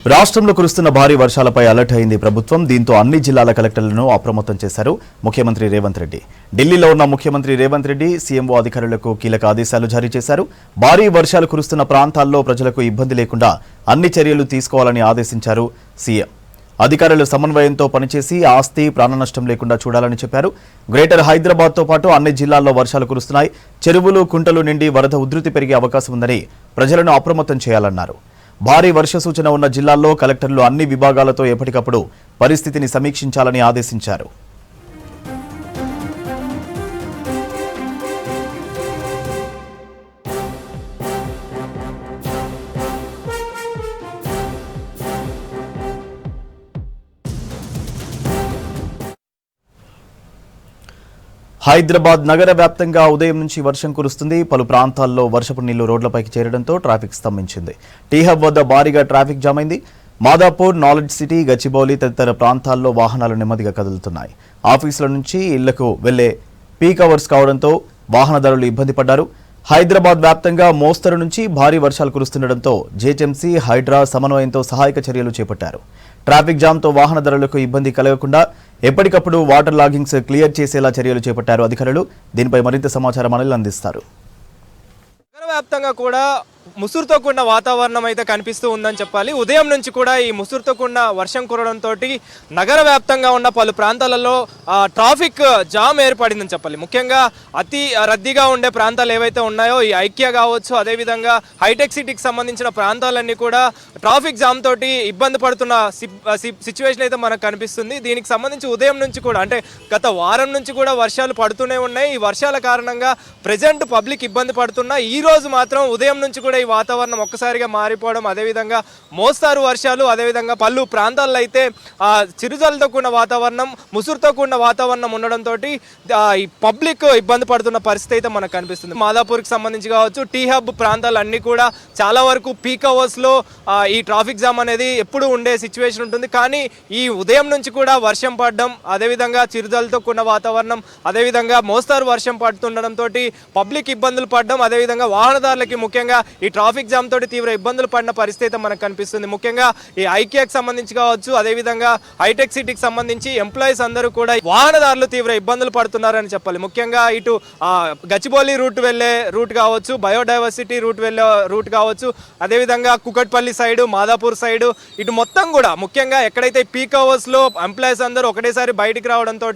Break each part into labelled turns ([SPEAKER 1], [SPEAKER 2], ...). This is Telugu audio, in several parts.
[SPEAKER 1] రాష్ట్రంలో కురుస్తున్న భారీ వర్షాలపై అలర్ట్ అయింది ప్రభుత్వం. దీంతో అన్ని జిల్లాల కలెక్టర్లను అప్రమత్తం చేశారు ముఖ్యమంత్రి రేవంత్ రెడ్డి. ఢిల్లీలో ఉన్న ముఖ్యమంత్రి రేవంత్ రెడ్డి సీఎంఓ అధికారులకు కీలక ఆదేశాలు జారీ చేశారు. భారీ వర్షాలు కురుస్తున్న ప్రాంతాల్లో ప్రజలకు ఇబ్బంది లేకుండా అన్ని చర్యలు తీసుకోవాలని ఆదేశించారు సీఎం. అధికారులు సమన్వయంతో పనిచేసి ఆస్తి ప్రాణనష్టం లేకుండా చూడాలని చెప్పారు. గ్రేటర్ హైదరాబాద్తో పాటు అన్ని జిల్లాల్లో వర్షాలు కురుస్తున్నాయి. చెరువులు కుంటలు నిండి వరద ఉధృతి పెరిగే అవకాశం ఉందని ప్రజలను అప్రమత్తం చేయాలన్నారు. భారీ వర్ష సూచన ఉన్న జిల్లాల్లో కలెక్టర్లు అన్ని విభాగాలతో ఎప్పటికప్పుడు పరిస్థితిని సమీక్షించాలని ఆదేశించారు. హైదరాబాద్ నగర వ్యాప్తంగా ఉదయం నుంచి వర్షం కురుస్తుంది. పలు ప్రాంతాల్లో వర్షపు నీళ్లు రోడ్లపైకి చేరడంతో ట్రాఫిక్ స్తంభించింది. టీ హబ్ వద్ద భారీగా ట్రాఫిక్ జామ్ అయింది. మాదాపూర్, నాలెడ్జ్ సిటీ, గచ్చిబౌలి తదితర ప్రాంతాల్లో వాహనాలు నెమ్మదిగా కదులుతున్నాయి. ఆఫీసుల నుంచి ఇళ్లకు వెళ్లే పీక్ అవర్స్ కావడంతో వాహనదారులు ఇబ్బంది పడ్డారు. హైదరాబాద్ వ్యాప్తంగా మోస్తరు నుంచి భారీ వర్షాలు కురుస్తుండటంతో జేహెచ్ఎంసీ, హైడ్రా సమన్వయంతో సహాయక చర్యలు చేపట్టారు. ట్రాఫిక్ జామ్తో వాహనదారులకు ఇబ్బంది కలగకుండా ఎప్పటికప్పుడు వాటర్ లాగింగ్స్ క్లియర్ చేసేలా చర్యలు చేపట్టారు అధికారులు. దీనిపై మరింత సమాచారం అనిల్ అందిస్తారు.
[SPEAKER 2] నగర వ్యాప్తంగా కూడా ముసురుతో కూడిన వాతావరణం అయితే కనిపిస్తూ ఉందని చెప్పాలి. ఉదయం నుంచి కూడా ఈ ముసురుతో కూడిన వర్షం కురవడంతో నగర వ్యాప్తంగా ఉన్న పలు ప్రాంతాలలో ట్రాఫిక్ జామ్ ఏర్పడిందని చెప్పాలి. ముఖ్యంగా అతి రద్దీగా ఉండే ప్రాంతాలు ఏవైతే ఉన్నాయో ఈ ఐక్య కావచ్చు, అదేవిధంగా హైటెక్ సిటీకి సంబంధించిన ప్రాంతాలన్నీ కూడా ట్రాఫిక్ జామ్ తోటి ఇబ్బంది పడుతున్న సిచ్యువేషన్ అయితే మనకు కనిపిస్తుంది. దీనికి సంబంధించి ఉదయం నుంచి కూడా అంటే గత వారం నుంచి కూడా వర్షాలు పడుతూనే ఉన్నాయి. ఈ వర్షాల కారణంగా ప్రజెంట్ పబ్లిక్ ఇబ్బంది పడుతున్నా ఈ రోజు మాత్రం ఉదయం నుంచి కూడా ఈ వాతావరణం ఒక్కసారిగా మారిపోవడం, అదేవిధంగా మోస్తారు వర్షాలు, అదేవిధంగా పలు ప్రాంతాల్లో అయితే చిరుజలతో కూడిన వాతావరణం, ముసురుతో కూడిన వాతావరణం ఉండడంతో ఈ పబ్లిక్ ఇబ్బంది పడుతున్న పరిస్థితి అయితే మనకు కనిపిస్తుంది. మాదాపూర్కి సంబంధించి కావచ్చు, టీ హబ్ ప్రాంతాలన్నీ కూడా చాలా వరకు పీక్ అవర్స్లో ఈ ట్రాఫిక్ జామ్ అనేది ఎప్పుడు ఉండే సిచ్యువేషన్ ఉంటుంది. కానీ ఈ ఉదయం నుంచి కూడా వర్షం పడడం, అదేవిధంగా చిరుజలతో కూడిన వాతావరణం, అదేవిధంగా మోస్తారు వర్షం పడుతుండడంతో పబ్లిక్ ఇబ్బందులు పడడం, అదేవిధంగా వాహనదారులకి ముఖ్యంగా ఈ ట్రాఫిక్ జామ్ తోటి తీవ్ర ఇబ్బందులు పడిన పరిస్థితి మనకు కనిపిస్తుంది. ముఖ్యంగా ఈ ఐక్యాకి సంబంధించి కావచ్చు, అదేవిధంగా హైటెక్ సిటీకి సంబంధించి ఎంప్లాయీస్ అందరూ కూడా వాహనదారులు తీవ్ర ఇబ్బందులు పడుతున్నారని చెప్పాలి. ముఖ్యంగా ఇటు గచ్చిబౌలి రూట్ కావచ్చు, బయోడైవర్సిటీ వెళ్ళే రూట్ కావచ్చు, అదేవిధంగా కుకట్పల్లి సైడు, మాదాపూర్ సైడు, ఇటు మొత్తం కూడా ముఖ్యంగా ఎక్కడైతే పీక్ అవర్స్లో ఎంప్లాయీస్ అందరూ ఒకటేసారి బయటికి రావడంతో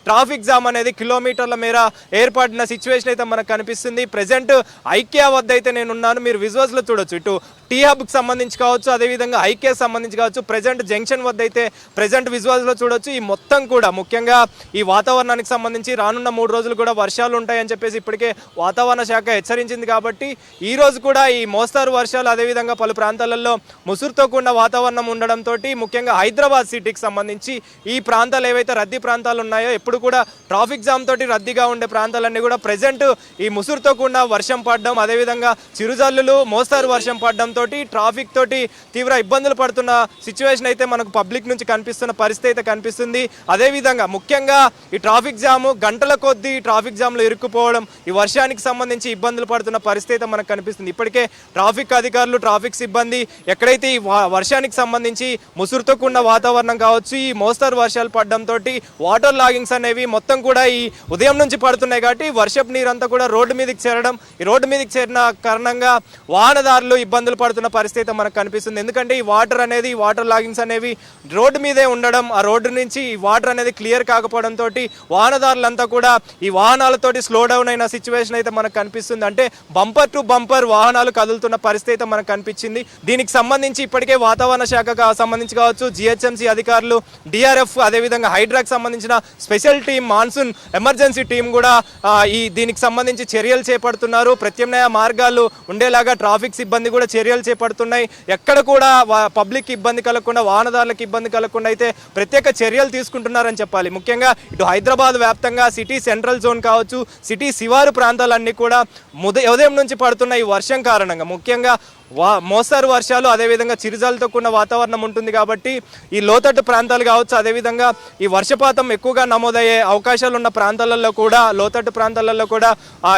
[SPEAKER 2] ట్రాఫిక్ జామ్ అనేది కిలోమీటర్ల మేర ఏర్పడిన సిచ్యువేషన్ అయితే మనకు కనిపిస్తుంది. ప్రెజెంట్ ఐక్యా వద్ద అయితే నేనున్నాను. మీరు విజువల్స్లో చూడొచ్చు. ఇటు టీ హబ్కి సంబంధించి కావచ్చు, అదేవిధంగా ఐక్యాకి సంబంధించి కావచ్చు, ప్రెజెంట్ జంక్షన్ వద్ద అయితే ప్రెజెంట్ విజువల్స్లో చూడొచ్చు. ఈ మొత్తం కూడా ముఖ్యంగా ఈ వాతావరణానికి సంబంధించి రానున్న 3 రోజులు కూడా వర్షాలు ఉంటాయని చెప్పేసి ఇప్పటికే వాతావరణ శాఖ హెచ్చరించింది. కాబట్టి ఈ రోజు కూడా ఈ మోస్తారు వర్షాలు, అదేవిధంగా పలు ప్రాంతాలలో ముసురుతో కూడిన వాతావరణం ఉండడంతో ముఖ్యంగా హైదరాబాద్ సిటీకి సంబంధించి ఈ ప్రాంతాలు ఏవైతే రద్దీ ప్రాంతాలు ఉన్నాయో ఎప్పుడు కూడా ట్రాఫిక్ జామ్ తోటి రద్దీగా ఉండే ప్రాంతాలన్నీ కూడా ప్రెజెంట్ ఈ ముసురుతో కూడిన వర్షం పడడం, అదేవిధంగా చిరుజల్లులు, మోస్తారు వర్షం పడడం తోటి ట్రాఫిక్ తోటి తీవ్ర ఇబ్బందులు పడుతున్న సిచ్యువేషన్ అయితే మనకు పబ్లిక్ నుంచి కనిపిస్తున్న పరిస్థితి అయితే కనిపిస్తుంది. అదేవిధంగా ముఖ్యంగా ఈ ట్రాఫిక్ జాము గంటల కొద్దీ ట్రాఫిక్ జామ్లో ఇరుక్కుపోవడం, ఈ వర్షానికి సంబంధించి ఇబ్బందులు పడుతున్న పరిస్థితి అయితే మనకు కనిపిస్తుంది. ఇప్పటికే ట్రాఫిక్ అధికారులు, ట్రాఫిక్ సిబ్బంది ఎక్కడైతే ఈ వర్షానికి సంబంధించి ముసురుతో కూడిన వాతావరణం కావచ్చు, ఈ మోస్తరు వర్షాలు పడడంతో వాటర్ లాగింగ్స్ అనేవి మొత్తం కూడా ఈ ఉదయం నుంచి పడుతున్నాయి. కాబట్టి వర్షపు నీరంతా కూడా రోడ్డు మీదకి చేరడం, ఈ రోడ్డు మీదకి చేరిన కారణంగా వాహనదారులు ఇబ్బందులు పడుతున్న పరిస్థితి మనకు కనిపిస్తుంది. ఎందుకంటే ఈ వాటర్ లాగింగ్స్ అనేవి రోడ్డు మీదే ఉండడం, ఆ రోడ్డు నుంచి ఈ వాటర్ అనేది క్లియర్ కాకపోవడంతో వాహనదారులంతా కూడా ఈ వాహనాలతోటి స్లో డౌన్ అయిన సిచ్యువేషన్ అయితే మనకు కనిపిస్తుంది. అంటే బంపర్ టు బంపర్ వాహనాలు కదులుతున్న పరిస్థితి అయితే మనకు కనిపించింది. దీనికి సంబంధించి ఇప్పటికే వాతావరణ శాఖకు సంబంధించి కావచ్చు, జిహెచ్ఎంసీ అధికారులు, డిఆర్ఎఫ్, అదేవిధంగా హైడ్రాకి సంబంధించిన special team, monsoon emergency team కూడా దీనికి సంబంధించి చర్యలు చేపడుతున్నారు. ప్రత్యామ్నాయ మార్గాలు ఉండేలాగా ట్రాఫిక్ సిబ్బంది కూడా చర్యలు చేపడుతున్నాయి. ఎక్కడ కూడా పబ్లిక్ ఇబ్బంది కలగకుండా, వాహనదారులకు ఇబ్బంది కలగకుండా అయితే ప్రత్యేక చర్యలు తీసుకుంటున్నారని చెప్పాలి. ముఖ్యంగా ఇటు హైదరాబాద్ వ్యాప్తంగా సిటీ సెంట్రల్ జోన్ కావచ్చు, సిటీ శివారు ప్రాంతాలన్నీ కూడా ఉదయం నుంచి పడుతున్న ఈ వర్షం కారణంగా ముఖ్యంగా మోస్తరు వర్షాలు అదేవిధంగా చిరుజల్లుతో కూడిన వాతావరణం ఉంటుంది కాబట్టి ఈ లోతట్టు ప్రాంతాలు కావచ్చు, అదేవిధంగా ఈ వర్షపాతం ఎక్కువగా నమోదయ్యే అవకాశాలు ఉన్న ప్రాంతాలలో కూడా, లోతట్టు ప్రాంతాలలో కూడా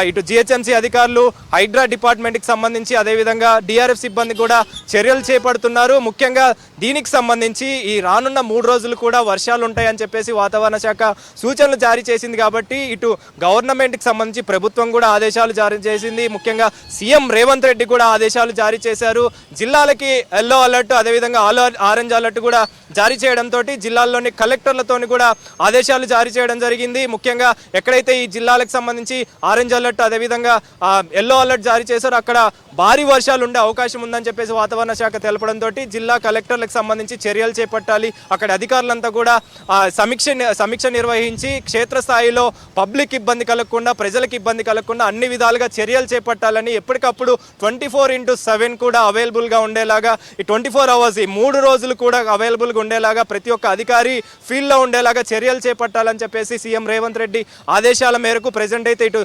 [SPEAKER 2] ఇటు జిహెచ్ఎంసీ అధికారులు, హైడ్రా డిపార్ట్మెంట్కి సంబంధించి అదేవిధంగా డిఆర్ఎఫ్ సిబ్బంది కూడా చర్యలు చేపడుతున్నారు. ముఖ్యంగా దీనికి సంబంధించి ఈ రానున్న 3 రోజులు కూడా వర్షాలు ఉంటాయని చెప్పేసి వాతావరణ శాఖ సూచనలు జారీ చేసింది. కాబట్టి ఇటు గవర్నమెంట్కి సంబంధించి ప్రభుత్వం కూడా ఆదేశాలు జారీ చేసింది. ముఖ్యంగా సీఎం రేవంత్ రెడ్డి కూడా ఆదేశాలు జారీ చేశారు. జిల్లాలకి ఎల్లో అలర్ట్, అదేవిధంగా ఆరెంజ్ అలర్ట్ కూడా జారీ చేయడంతో జిల్లాల్లోని కలెక్టర్లతో కూడా ఆదేశాలు జారీ చేయడం జరిగింది. ముఖ్యంగా ఎక్కడైతే ఈ జిల్లాలకు సంబంధించి ఆరెంజ్ అలర్ట్ అదేవిధంగా ఎల్లో అలర్ట్ జారీ చేశారో అక్కడ భారీ వర్షాలు ఉండే అవకాశం ఉందని చెప్పేసి వాతావరణ శాఖ తెలపడంతో జిల్లా కలెక్టర్లకు సంబంధించి చర్యలు చేపట్టాలి. అక్కడ అధికారులంతా కూడా సమీక్ష నిర్వహించి క్షేత్రస్థాయిలో పబ్లిక్ ఇబ్బంది కలగకుండా, ప్రజలకు ఇబ్బంది కలగకుండా అన్ని విధాలుగా చర్యలు చేపట్టాలని ఎప్పటికప్పుడు 24/7 కూడా అవైలబుల్గా ఉండేలాగా, ఈ 24 అవర్స్ ఈ 3 రోజులు కూడా అవైలబుల్గా ఉండేలాగా ప్రతి ఒక్క అధికారి ఫీల్డ్లో ఉండేలాగా చర్యలు చేపట్టాలని చెప్పేసి సీఎం రేవంత్ రెడ్డి ఆదేశాల మేరకు ప్రజెంట్ అయితే ఇటు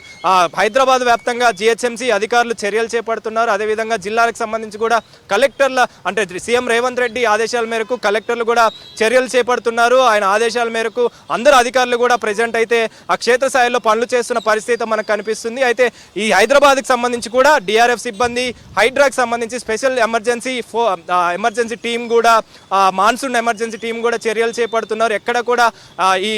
[SPEAKER 2] హైదరాబాద్ వ్యాప్తంగా జిహెచ్ఎంసీ అధికారులు చర్యలు చేపడుతున్నారు. అదేవిధంగా జిల్లాలకు సంబంధించి కూడా కలెక్టర్ల అంటే సీఎం రేవంత్ రెడ్డి ఆదేశాల మేరకు కలెక్టర్లు కూడా చర్యలు చేపడుతున్నారు. ఆయన ఆదేశాల మేరకు అందరు అధికారులు కూడా ప్రజెంట్ అయితే ఆ క్షేత్రస్థాయిలో పనులు చేస్తున్న పరిస్థితి మనకు కనిపిస్తుంది. అయితే ఈ హైదరాబాద్కి సంబంధించి కూడా డిఆర్ఎఫ్ సిబ్బంది, హైడ్రాకి సంబంధించి స్పెషల్ ఎమర్జెన్సీ టీం కూడా, మాన్సూన్ ఎమర్జెన్సీ టీం కూడా చర్యలు చేపడుతున్నారు. ఎక్కడ కూడా ఈ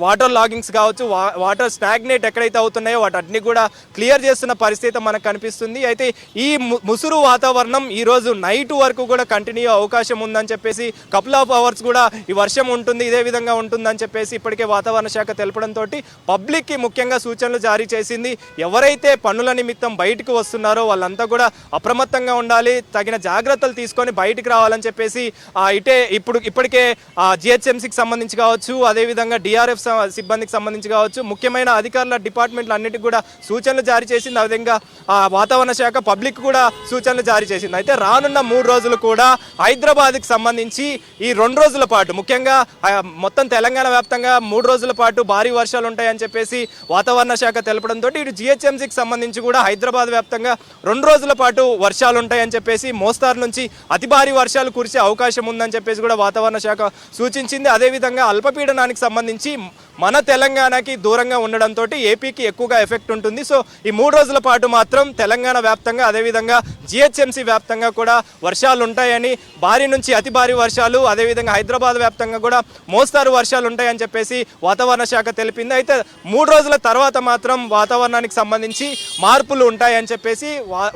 [SPEAKER 2] వాటర్ లాగింగ్స్ కావచ్చు, వాటర్ స్టాగ్నేట్ ఎక్కడైతే అవుతున్నాయో వాటన్ని కూడా క్లియర్ చేస్తున్న పరిస్థితి మనకు కనిపిస్తుంది. అయితే ఈ ముసురు వాతావరణం ఈ రోజు నైట్ వరకు కూడా కంటిన్యూ అవకాశం ఉందని చెప్పేసి, కపుల్ ఆఫ్ అవర్స్ కూడా ఈ వర్షం ఉంటుంది, ఇదే విధంగా ఉంటుందని చెప్పేసి ఇప్పటికే వాతావరణ శాఖ తెలపడంతో పబ్లిక్కి ముఖ్యంగా సూచనలు జారీ చేసింది. ఎవరైతే పనుల నిమిత్తం బయటకు వస్తున్నారో వాళ్ళంతా కూడా అప్రమత్తంగా ఉండాలి, తగిన జాగ్రత్తలు తీసుకొని బయటికి రావాలని చెప్పేసి ఇప్పటికే జిహెచ్ఎంసీకి సంబంధించి కావచ్చు, అదేవిధంగా డిఆర్ఎఫ్ సిబ్బందికి సంబంధించి కావచ్చు, ముఖ్యమైన అధికారుల డిపార్ట్మెంట్లు అన్నిటికీ కూడా సూచనలు జారీ చేసింది. అదేవిధంగా వాతావరణ శాఖ పబ్లిక్ కూడా సూచనలు జారీ చేసింది. అయితే రానున్న 3 రోజులు కూడా హైదరాబాద్కి సంబంధించి ఈ 2 రోజుల పాటు, ముఖ్యంగా మొత్తం తెలంగాణ వ్యాప్తంగా 3 రోజుల పాటు భారీ వర్షాలు ఉంటాయని చెప్పేసి వాతావరణ శాఖ తెలపడంతో ఇటు జిహెచ్ఎంసీకి సంబంధించి కూడా హైదరాబాద్ వ్యాప్తంగా 2 రోజుల పాటు వర్షాలు ఉంటాయని చెప్పేసి, మోస్తారు నుంచి అతి భారీ వర్షాలు కురిసే అవకాశం ఉందని చెప్పేసి కూడా వాతావరణ శాఖ సూచించింది. అదేవిధంగా అల్పపీడనానికి సంబంధించి మన తెలంగాణకి దూరంగా ఉండడంతో ఏపీకి ఎక్కువగా ఎఫెక్ట్ ఉంటుంది. సో ఈ 3 రోజుల పాటు మాత్రం తెలంగాణ వ్యాప్తంగా అదేవిధంగా జిహెచ్ఎంసీ వ్యాప్తంగా కూడా వర్షాలు ఉంటాయని, భారీ నుంచి అతి భారీ వర్షాలు, అదేవిధంగా హైదరాబాద్ వ్యాప్తంగా కూడా మోస్తారు వర్షాలు ఉంటాయని చెప్పేసి వాతావరణ శాఖ తెలిపింది. అయితే 3 రోజుల తర్వాత మాత్రం వాతావరణానికి సంబంధించి మార్పులు ఉంటాయని చెప్పేసి,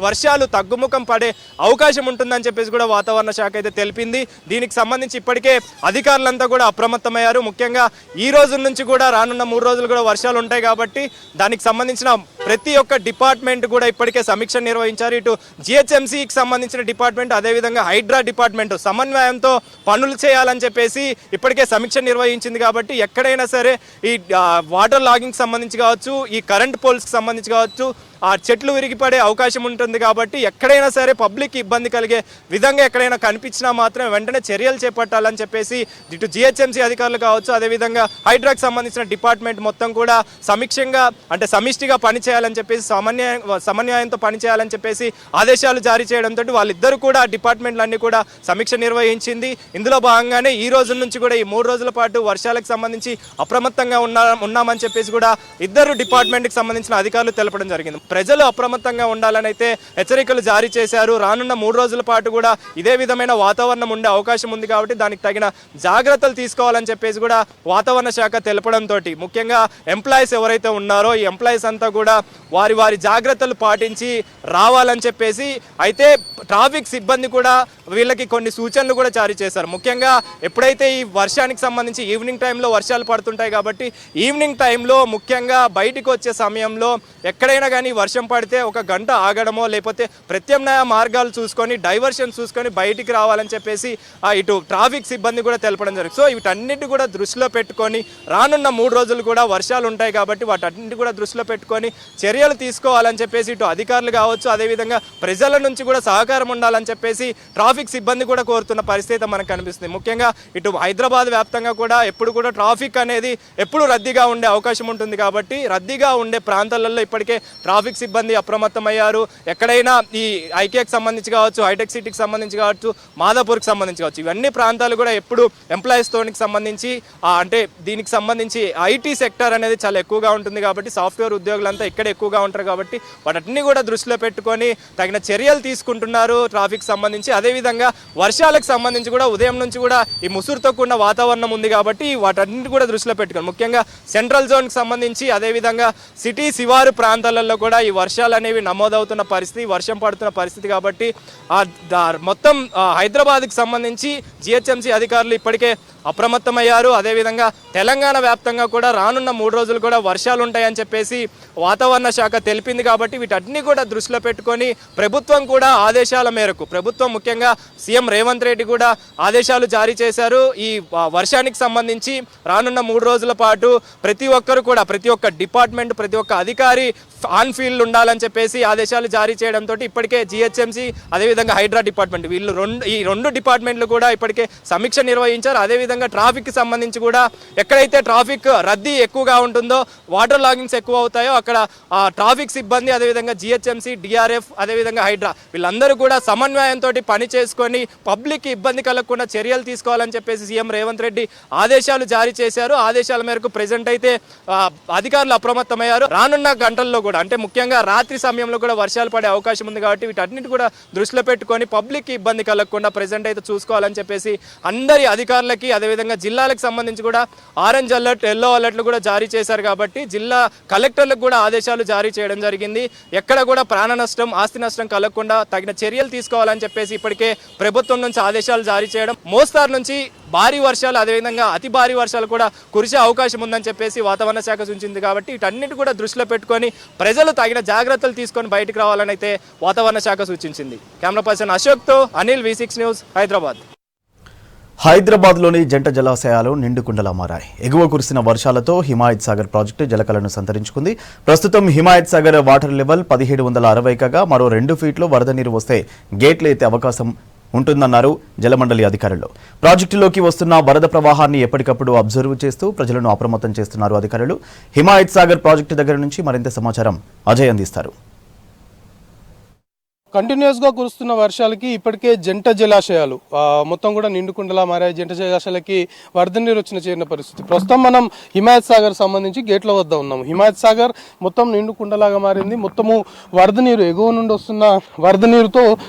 [SPEAKER 2] వర్షాలు తగ్గుముఖం పడే అవకాశం ఉంటుందని చెప్పేసి కూడా వాతావరణ శాఖ అయితే తెలిపింది. దీనికి సంబంధించి ఇప్పటికే అధికారులంతా కూడా అప్రమత్తమయ్యారు. ముఖ్యంగా ఈ రోజు నుంచి కూడా రానున్న 3 రోజులు కూడా వర్షాలు ఉంటాయి కాబట్టి దానికి సంబంధించిన ప్రతి ఒక్క డిపార్ట్మెంట్ కూడా ఇప్పటికే సమీక్ష నిర్వహించారు. ఇటు జిహెచ్ఎంసీకి సంబంధించిన డిపార్ట్మెంట్, అదేవిధంగా హైడ్రా డిపార్ట్మెంట్ సమన్వయంతో పనులు చేయాలని చెప్పేసి ఇప్పటికే సమీక్ష నిర్వహించింది. కాబట్టి ఎక్కడైనా సరే ఈ వాటర్ లాగింగ్కి సంబంధించి కావచ్చు, ఈ కరెంట్ పోల్స్కి సంబంధించి కావచ్చు, ఆ చెట్లు విరిగిపడే అవకాశం ఉంటుంది. కాబట్టి ఎక్కడైనా సరే పబ్లిక్ ఇబ్బంది కలిగే విధంగా ఎక్కడైనా కనిపించినా మాత్రం వెంటనే చర్యలు చేపట్టాలని చెప్పేసి ఇటు జిహెచ్ఎంసీ అధికారులు కావచ్చు, అదేవిధంగా హైడ్రాకి సంబంధించిన డిపార్ట్మెంట్ మొత్తం కూడా సమిష్టిగా పనిచేయాలని చెప్పేసి, సమన్వయంతో పనిచేయాలని చెప్పేసి ఆదేశాలు జారీ చేయడంతో వాళ్ళిద్దరూ కూడా డిపార్ట్మెంట్లన్నీ కూడా సమీక్ష నిర్వహించింది. ఇందులో భాగంగానే ఈ రోజు నుంచి కూడా ఈ 3 రోజుల పాటు వర్షాలకు సంబంధించి అప్రమత్తంగా ఉన్నామని చెప్పేసి కూడా ఇద్దరు డిపార్ట్మెంట్కి సంబంధించిన అధికారులు తెలపడం జరిగింది. ప్రజలు అప్రమత్తంగా ఉండాలని అయితే హెచ్చరికలు జారీ చేశారు. రానున్న 3 రోజుల పాటు కూడా ఇదే విధమైన వాతావరణం ఉండే అవకాశం ఉంది కాబట్టి దానికి తగిన జాగ్రత్తలు తీసుకోవాలని చెప్పేసి కూడా వాతావరణ శాఖ తెలపడంతో ముఖ్యంగా ఎంప్లాయీస్ ఎవరైతే ఉన్నారో ఈ ఎంప్లాయీస్ అంతా కూడా వారి జాగ్రత్తలు పాటించి రావాలని చెప్పేసి, అయితే ట్రాఫిక్ సిబ్బంది కూడా వీళ్ళకి కొన్ని సూచనలు కూడా జారీ చేశారు. ముఖ్యంగా ఎప్పుడైతే ఈ వర్షానికి సంబంధించి ఈవినింగ్ టైంలో వర్షాలు పడుతుంటాయి కాబట్టి ఈవినింగ్ టైంలో ముఖ్యంగా బయటికి వచ్చే సమయంలో ఎక్కడైనా కానీ వర్షం పడితే 1 గంట ఆగడమో లేకపోతే ప్రత్యామ్నాయ మార్గాలు చూసుకొని, డైవర్షన్ చూసుకొని బయటికి రావాలని చెప్పేసి ఇటు ట్రాఫిక్ సిబ్బంది కూడా తెలపడం జరిగింది. సో వీటన్నిటి కూడా దృష్టిలో పెట్టుకొని రానున్న 3 రోజులు కూడా వర్షాలు ఉంటాయి కాబట్టి వాటన్నిటి కూడా దృష్టిలో పెట్టుకొని చర్యలు తీసుకోవాలని చెప్పేసి ఇటు అధికారులు కావచ్చు, అదేవిధంగా ప్రజల నుంచి కూడా సహకారం ఉండాలని చెప్పేసి ట్రాఫిక్ సిబ్బంది కూడా కోరుతున్న పరిస్థితి మనకు కనిపిస్తుంది. ముఖ్యంగా ఇటు హైదరాబాద్ వ్యాప్తంగా కూడా ఎప్పుడు కూడా ట్రాఫిక్ అనేది ఎప్పుడు రద్దీగా ఉండే అవకాశం ఉంటుంది కాబట్టి రద్దీగా ఉండే ప్రాంతాలలో ఇప్పటికే ట్రాఫిక్ సిబ్బంది అప్రమత్తమయ్యారు. ఎక్కడైనా ఈ ఐకేకి సంబంధించి కావచ్చు, హైటెక్ సిటీకి సంబంధించి కావచ్చు, మాదాపూర్కి సంబంధించి కావచ్చు, ఇవన్నీ ప్రాంతాలు కూడా ఎప్పుడు ఎంప్లాయీస్ తోనికి సంబంధించి అంటే దీనికి సంబంధించి ఐటీ సెక్టర్ అనేది చాలా ఎక్కువగా ఉంటుంది కాబట్టి సాఫ్ట్వేర్ ఉద్యోగులంతా ఇక్కడ ఎక్కువగా ఉంటారు కాబట్టి వాటిని కూడా దృష్టిలో పెట్టుకొని తగిన చర్యలు తీసుకుంటున్నారు ట్రాఫిక్ సంబంధించి. అదేవిధంగా వర్షాలకు సంబంధించి కూడా ఉదయం నుంచి కూడా ఈ ముసురుతో కూడిన వాతావరణం ఉంది కాబట్టి వాటన్నింటి కూడా దృష్టిలో పెట్టుకొని ముఖ్యంగా సెంట్రల్ జోన్కి సంబంధించి అదేవిధంగా సిటీ శివారు ప్రాంతాలలో కూడా ఈ వర్షాలు అనేవి నమోదవుతున్న పరిస్థితి, వర్షం పడుతున్న పరిస్థితి కాబట్టి మొత్తం హైదరాబాద్కి సంబంధించి జిహెచ్ఎంసీ అధికారులు ఇప్పటికే అప్రమత్తమయ్యారు. అదేవిధంగా తెలంగాణ వ్యాప్తంగా కూడా రానున్న 3 రోజులు కూడా వర్షాలు ఉంటాయని చెప్పేసి వాతావరణ శాఖ తెలిపింది కాబట్టి వీటన్ని కూడా దృష్టిలో పెట్టుకొని ప్రభుత్వం కూడా ఆదేశాల మేరకు ప్రభుత్వం ముఖ్యంగా సీఎం రేవంత్ రెడ్డి కూడా ఆదేశాలు జారీ చేశారు. ఈ వర్షానికి సంబంధించి రానున్న 3 రోజుల పాటు ప్రతి ఒక్కరు కూడా ప్రతి ఒక్క డిపార్ట్మెంట్ ప్రతి ఒక్క అధికారి ఆన్ ఫీల్డ్ ఉండాలని చెప్పేసి ఆదేశాలు జారీ చేయడంతో ఇప్పటికే జిహెచ్ఎంసీ అదేవిధంగా హైడ్రా డిపార్ట్మెంట్ వీళ్ళు ఈ రెండు డిపార్ట్మెంట్లు కూడా ఇప్పటికే సమీక్ష నిర్వహించారు. అదేవిధంగా ట్రాఫిక్కి సంబంధించి కూడా ఎక్కడైతే ట్రాఫిక్ రద్దీ ఎక్కువగా ఉంటుందో వాటర్ లాగింగ్స్ ఎక్కువ అవుతాయో అక్కడ ట్రాఫిక్ సిబ్బంది అదేవిధంగా జిహెచ్ఎంసీ డిఆర్ఎఫ్ అదేవిధంగా హైడ్రా వీళ్ళందరూ కూడా సమన్వయంతో పని చేసుకొని పబ్లిక్ ఇబ్బంది కలగకుండా చర్యలు తీసుకోవాలని చెప్పేసి సీఎం రేవంత్ రెడ్డి ఆదేశాలు జారీ చేశారు. ఆదేశాల మేరకు ప్రెజెంట్ అయితే అధికారులు అప్రమత్తమయ్యారు. రానున్న గంటల్లో కూడా అంటే ముఖ్యంగా రాత్రి సమయంలో కూడా వర్షాలు పడే అవకాశం ఉంది కాబట్టి వీటన్నిటి కూడా దృష్టిలో పెట్టుకొని పబ్లిక్ ఇబ్బంది కలగకుండా ప్రెజెంట్ అయితే చూసుకోవాలని చెప్పేసి అందరి అధికారులకి అదేవిధంగా జిల్లాలకు సంబంధించి కూడా ఆరెంజ్ అలర్ట్ ఎల్లో అలర్ట్లు కూడా జారీ చేశారు కాబట్టి జిల్లా కలెక్టర్లకు కూడా ఆదేశాలు జారీ చేయడం జరిగింది. ఎక్కడ కూడా ప్రాణ నష్టం ఆస్తి నష్టం కలగకుండా తగిన చర్యలు తీసుకోవాలని చెప్పేసి ఇప్పటికే ప్రభుత్వం నుంచి ఆదేశాలు జారీ చేయడం మోస్తారు నుంచి భారీ వర్షాలు అదేవిధంగా అతి భారీ వర్షాలు కూడా కురిసే అవకాశం ఉందని చెప్పేసి వాతావరణ శాఖ సూచించింది కాబట్టి వీటన్నిటి కూడా దృష్టిలో పెట్టుకొని ప్రజలు తగిన జాగ్రత్తలు తీసుకొని బయటకు రావాలని అయితే వాతావరణ శాఖ సూచించింది. కెమెరా పర్సన్ అశోక్తో అనిల్, V6 న్యూస్, హైదరాబాద్.
[SPEAKER 1] హైదరాబాద్లోని జంట జలాశయాలు నిండుకుండలా మారాయి. ఎగువ కురిసిన వర్షాలతో హిమాయత్ సాగర్ ప్రాజెక్టు జలకలను సంతరించుకుంది. ప్రస్తుతం హిమాయత్ సాగర్ వాటర్ లెవెల్ 1760 కాగా మరో 2 ఫీట్లు వరద నీరు వస్తే గేట్లు ఎత్తే అవకాశం ఉంటుందన్నారు జలమండలి అధికారులు. ప్రాజెక్టులోకి వస్తున్న వరద ప్రవాహాన్ని ఎప్పటికప్పుడు అబ్జర్వ్ చేస్తూ ప్రజలను అప్రమత్తం చేస్తున్నారు అధికారులు. హిమాయత్ సాగర్ ప్రాజెక్టు దగ్గర నుంచి మరింత సమాచారం అజయ్ అందిస్తారు.
[SPEAKER 3] కంటిన్యూస్గా కురుస్తున్న వర్షాలకి ఇప్పటికే జంట జలాశయాలు మొత్తం కూడా నిండుకుండలా మారాయి. జంట జలాశయాలకి వరద నీరు చేరిన పరిస్థితి. ప్రస్తుతం మనం హిమాయత్ సాగర్ సంబంధించి గేట్ల వద్ద ఉన్నాము. హిమాయత్ సాగర్ మొత్తం నిండుకుండలాగా మారింది. మొత్తము వరద నీరు ఎగువ నుండి వస్తున్న వరద నీరుతో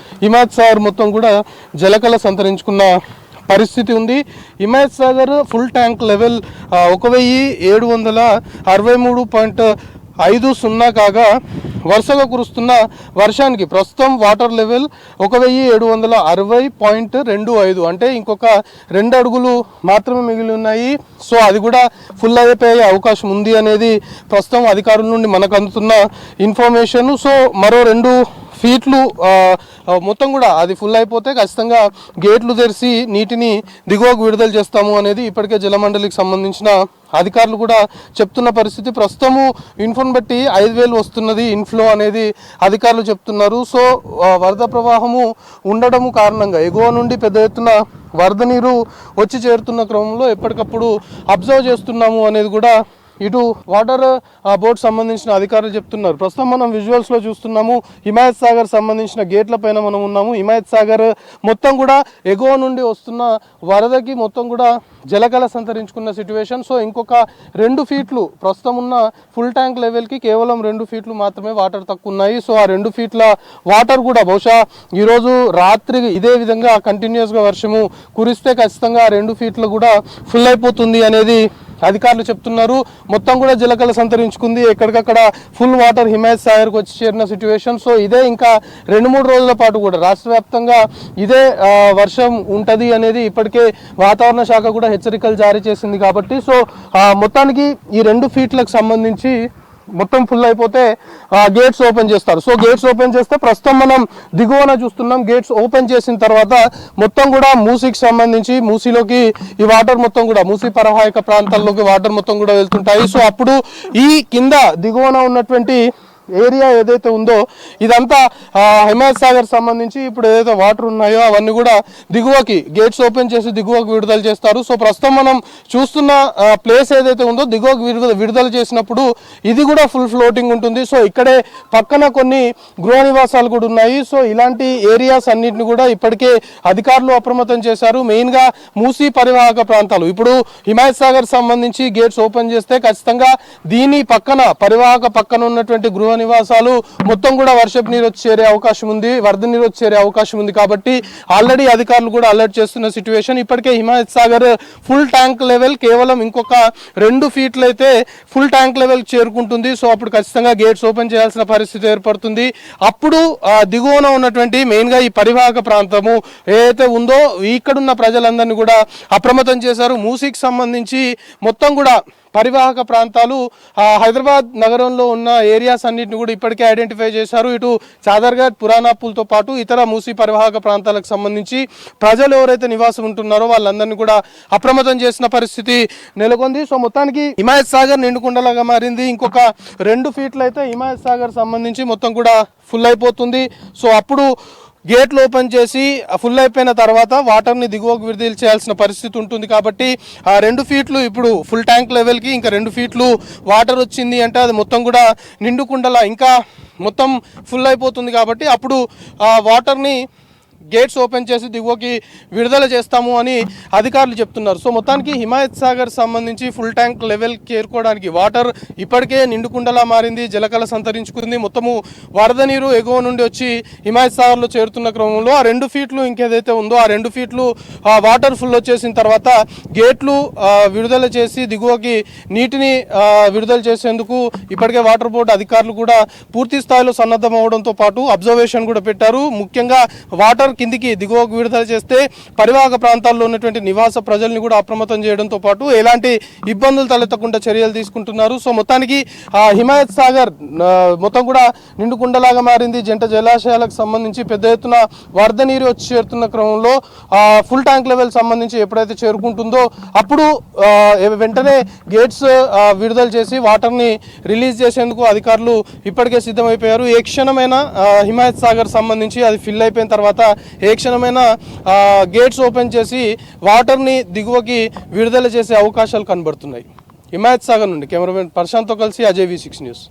[SPEAKER 3] హిమాయత్ సాగర్ మొత్తం కూడా జలకళ సంతరించుకున్న పరిస్థితి ఉంది. Himayat Sagar full tank level 1763.50 కాగా వరుసగా కురుస్తున్న వర్షానికి ప్రస్తుతం వాటర్ లెవెల్ 1760.25 అంటే ఇంకొక 2 అడుగులు మాత్రమే మిగిలి ఉన్నాయి. సో అది కూడా ఫుల్ అయిపోయే అవకాశం ఉంది అనేది ప్రస్తుతం అధికారుల నుండి మనకు అందుతున్న ఇన్ఫర్మేషన్. సో మరో 2 ఫీట్లు మొత్తం కూడా అది ఫుల్ అయిపోతే ఖచ్చితంగా గేట్లు తెరిచి నీటిని దిగువకు విడుదల చేస్తాము అనేది ఇప్పటికే జలమండలికి సంబంధించిన అధికారులు కూడా చెప్తున్న పరిస్థితి. ప్రస్తుతము ఇన్ఫోన్ బట్టి 5000 వస్తున్నది ఇన్ఫ్లో అనేది అధికారులు చెప్తున్నారు. సో వరద ప్రవాహము ఉండడము కారణంగా ఎగువ నుండి పెద్ద ఎత్తున వరద నీరు వచ్చి చేరుతున్న క్రమంలో ఎప్పటికప్పుడు అబ్జర్వ్ చేస్తున్నాము అనేది కూడా ఇటు వాటర్ బోర్డు సంబంధించిన అధికారులు చెప్తున్నారు. ప్రస్తుతం మనం విజువల్స్లో చూస్తున్నాము. హిమాయత్ సాగర్ సంబంధించిన గేట్ల పైన మనం ఉన్నాము. హిమాయత్ సాగర్ మొత్తం కూడా ఎగువ నుండి వస్తున్న వరదకి మొత్తం కూడా జలకళ సంతరించుకున్న సిచ్యువేషన్. సో ఇంకొక 2 ఫీట్లు ప్రస్తుతం ఉన్న ఫుల్ ట్యాంక్ లెవెల్కి కేవలం 2 ఫీట్లు మాత్రమే వాటర్ తక్కువ ఉన్నాయి. సో ఆ 2 ఫీట్ల వాటర్ కూడా బహుశా ఈరోజు రాత్రి ఇదే విధంగా కంటిన్యూస్గా వర్షము కురిస్తే ఖచ్చితంగా 2 ఫీట్లు కూడా ఫుల్ అయిపోతుంది అనేది అధికారులు చెప్తున్నారు. మొత్తం కూడా జలకళ సంతరించుకుంది. ఎక్కడికక్కడ ఫుల్ వాటర్ హిమాయత్ సాగర్కి వచ్చి చేరిన సిచ్యువేషన్. సో ఇదే ఇంకా 2-3 రోజుల పాటు కూడా రాష్ట్ర వ్యాప్తంగా ఇదే వర్షం ఉంటుంది అనేది ఇప్పటికే వాతావరణ శాఖ కూడా హెచ్చరికలు జారీ చేసింది కాబట్టి సో మొత్తానికి ఈ 2 ఫీట్లకు సంబంధించి మొత్తం ఫుల్ అయిపోతే గేట్స్ ఓపెన్ చేస్తారు. సో గేట్స్ ఓపెన్ చేస్తే ప్రస్తుతం మనం దిగువన చూస్తున్నాం. గేట్స్ ఓపెన్ చేసిన తర్వాత మొత్తం కూడా మూసీకి సంబంధించి మూసీలోకి ఈ వాటర్ మొత్తం కూడా మూసీ పరివాహక ప్రాంతాల్లోకి వాటర్ మొత్తం కూడా వెళ్తుంటాయి. సో అప్పుడు ఈ కింద దిగువన ఉన్నటువంటి ఏరియా ఏదైతే ఉందో ఇదంతా హిమాయత్ సాగర్ సంబంధించి ఇప్పుడు ఏదైతే వాటర్ ఉన్నాయో అవన్నీ కూడా దిగువకి గేట్స్ ఓపెన్ చేసి దిగువకి విడుదల చేస్తారు. సో ప్రస్తుతం మనం చూస్తున్న ప్లేస్ ఏదైతే ఉందో దిగువకి విడుదల చేసినప్పుడు ఇది కూడా ఫుల్ ఫ్లోటింగ్ ఉంటుంది. సో ఇక్కడే పక్కన కొన్ని గృహ నివాసాలు కూడా ఉన్నాయి. సో ఇలాంటి ఏరియాస్ అన్నింటిని కూడా ఇప్పటికే అధికారులు అప్రమత్తం చేశారు. మెయిన్గా మూసీ పరివాహక ప్రాంతాలు ఇప్పుడు హిమాయత్ సాగర్ సంబంధించి గేట్స్ ఓపెన్ చేస్తే ఖచ్చితంగా దీని పక్కన పరివాహక పక్కన ఉన్నటువంటి గృహ నివాసాలు మొత్తం కూడా వర్షపు నీరు వచ్చి చేరే అవకాశం ఉంది, వరద నీరు వచ్చి చేరే అవకాశం ఉంది. కాబట్టి ఆల్రెడీ అధికారులు కూడా అలర్ట్ చేస్తున్న సిచ్యువేషన్. ఇప్పటికే Himayat Sagar full tank level కేవలం ఇంకొక 2 ఫీట్లు అయితే ఫుల్ ట్యాంక్ లెవెల్ చేరుకుంటుంది. సో అప్పుడు ఖచ్చితంగా గేట్స్ ఓపెన్ చేయాల్సిన పరిస్థితి ఏర్పడుతుంది. అప్పుడు దిగువన ఉన్నటువంటి మెయిన్ గా ఈ పరివాహక ప్రాంతము ఏదైతే ఉందో ఇక్కడున్న ప్రజలందరినీ కూడా అప్రమత్తం చేశారు. మూసీకి సంబంధించి మొత్తం కూడా పరివాహక ప్రాంతాలు హైదరాబాద్ నగరంలో ఉన్న ఏరియాస్ అన్నింటిని కూడా ఇప్పటికే ఐడెంటిఫై చేశారు. ఇటు చాదర్ఘాట్ పురాణాపూల్తో పాటు ఇతర మూసీ పరివాహక ప్రాంతాలకు సంబంధించి ప్రజలు ఎవరైతే నివాసం ఉంటున్నారో వాళ్ళందరినీ కూడా అప్రమత్తం చేసిన పరిస్థితి నెలకొంది. సో మొత్తానికి హిమాయత్ సాగర్ నిండుకుండలాగా మారింది. ఇంకొక 2 ఫీట్లు అయితే హిమాయత్ సాగర్ సంబంధించి మొత్తం కూడా ఫుల్ అయిపోతుంది. సో అప్పుడు గేట్లు ఓపెన్ చేసి ఫుల్ అయిపోయిన తర్వాత వాటర్ని దిగువకు విడుదల చేయాల్సిన పరిస్థితి ఉంటుంది. కాబట్టి ఆ 2 ఫీట్లు ఇప్పుడు ఫుల్ ట్యాంక్ లెవెల్కి ఇంకా 2 ఫీట్లు వాటర్ వచ్చింది అంటే అది మొత్తం కూడా నిండుకుండలా ఇంకా మొత్తం ఫుల్ అయిపోతుంది. కాబట్టి అప్పుడు ఆ వాటర్ని గేట్స్ ఓపెన్ చేసి దిగువకి విడుదల చేస్తాము అని అధికారులు చెప్తున్నారు. సో మొత్తానికి హిమాయత్ సాగర్ సంబంధించి ఫుల్ ట్యాంక్ లెవెల్ చేరుకోవడానికి వాటర్ ఇప్పటికే నిండుకుండలా మారింది, జలకళ సంతరించుకుంది. మొత్తము వరద నీరు ఎగువ నుండి వచ్చి హిమాయత్ సాగర్లో చేరుతున్న క్రమంలో ఆ 2 ఫీట్లు ఇంకేదైతే ఉందో ఆ 2 ఫీట్లు వాటర్ ఫుల్ వచ్చేసిన తర్వాత గేట్లు విడుదల చేసి దిగువకి నీటిని విడుదల చేసేందుకు ఇప్పటికే వాటర్ బోర్డు అధికారులు కూడా పూర్తి స్థాయిలో సన్నద్ధం అవడంతో పాటు అబ్జర్వేషన్ కూడా పెట్టారు. ముఖ్యంగా వాటర్ కిందికి దిగువకు విడుదల చేస్తే పరివాహక ప్రాంతాల్లో ఉన్నటువంటి నివాస ప్రజల్ని కూడా అప్రమత్తం చేయడంతో పాటు ఎలాంటి ఇబ్బందులు తలెత్తకుండా చర్యలు తీసుకుంటున్నారు. సో మొత్తానికి హిమాయత్ సాగర్ మొత్తం కూడా నిండుకుండలాగా మారింది. జంట జలాశయాలకు సంబంధించి పెద్ద ఎత్తున వరద నీరు వచ్చి చేరుతున్న క్రమంలో ఫుల్ ట్యాంక్ లెవెల్ సంబంధించి ఎప్పుడైతే చేరుకుంటుందో అప్పుడు వెంటనే గేట్స్ విడుదల చేసి వాటర్ని రిలీజ్ చేసేందుకు అధికారులు ఇప్పటికే సిద్ధమైపోయారు. ఏ క్షణమైనా హిమాయత్ సాగర్ సంబంధించి అది ఫిల్ అయిపోయిన తర్వాత ఏ క్షణమైనా గేట్స్ ఓపెన్ చేసి వాటర్ని దిగువకి విడుదల చేసే అవకాశాలు కనబడుతున్నాయి. హిమాయత్ సాగర్ నుండి కెమెరామెన్ ప్రశాంత్తో కలిసి అజయ్ V6 న్యూస్.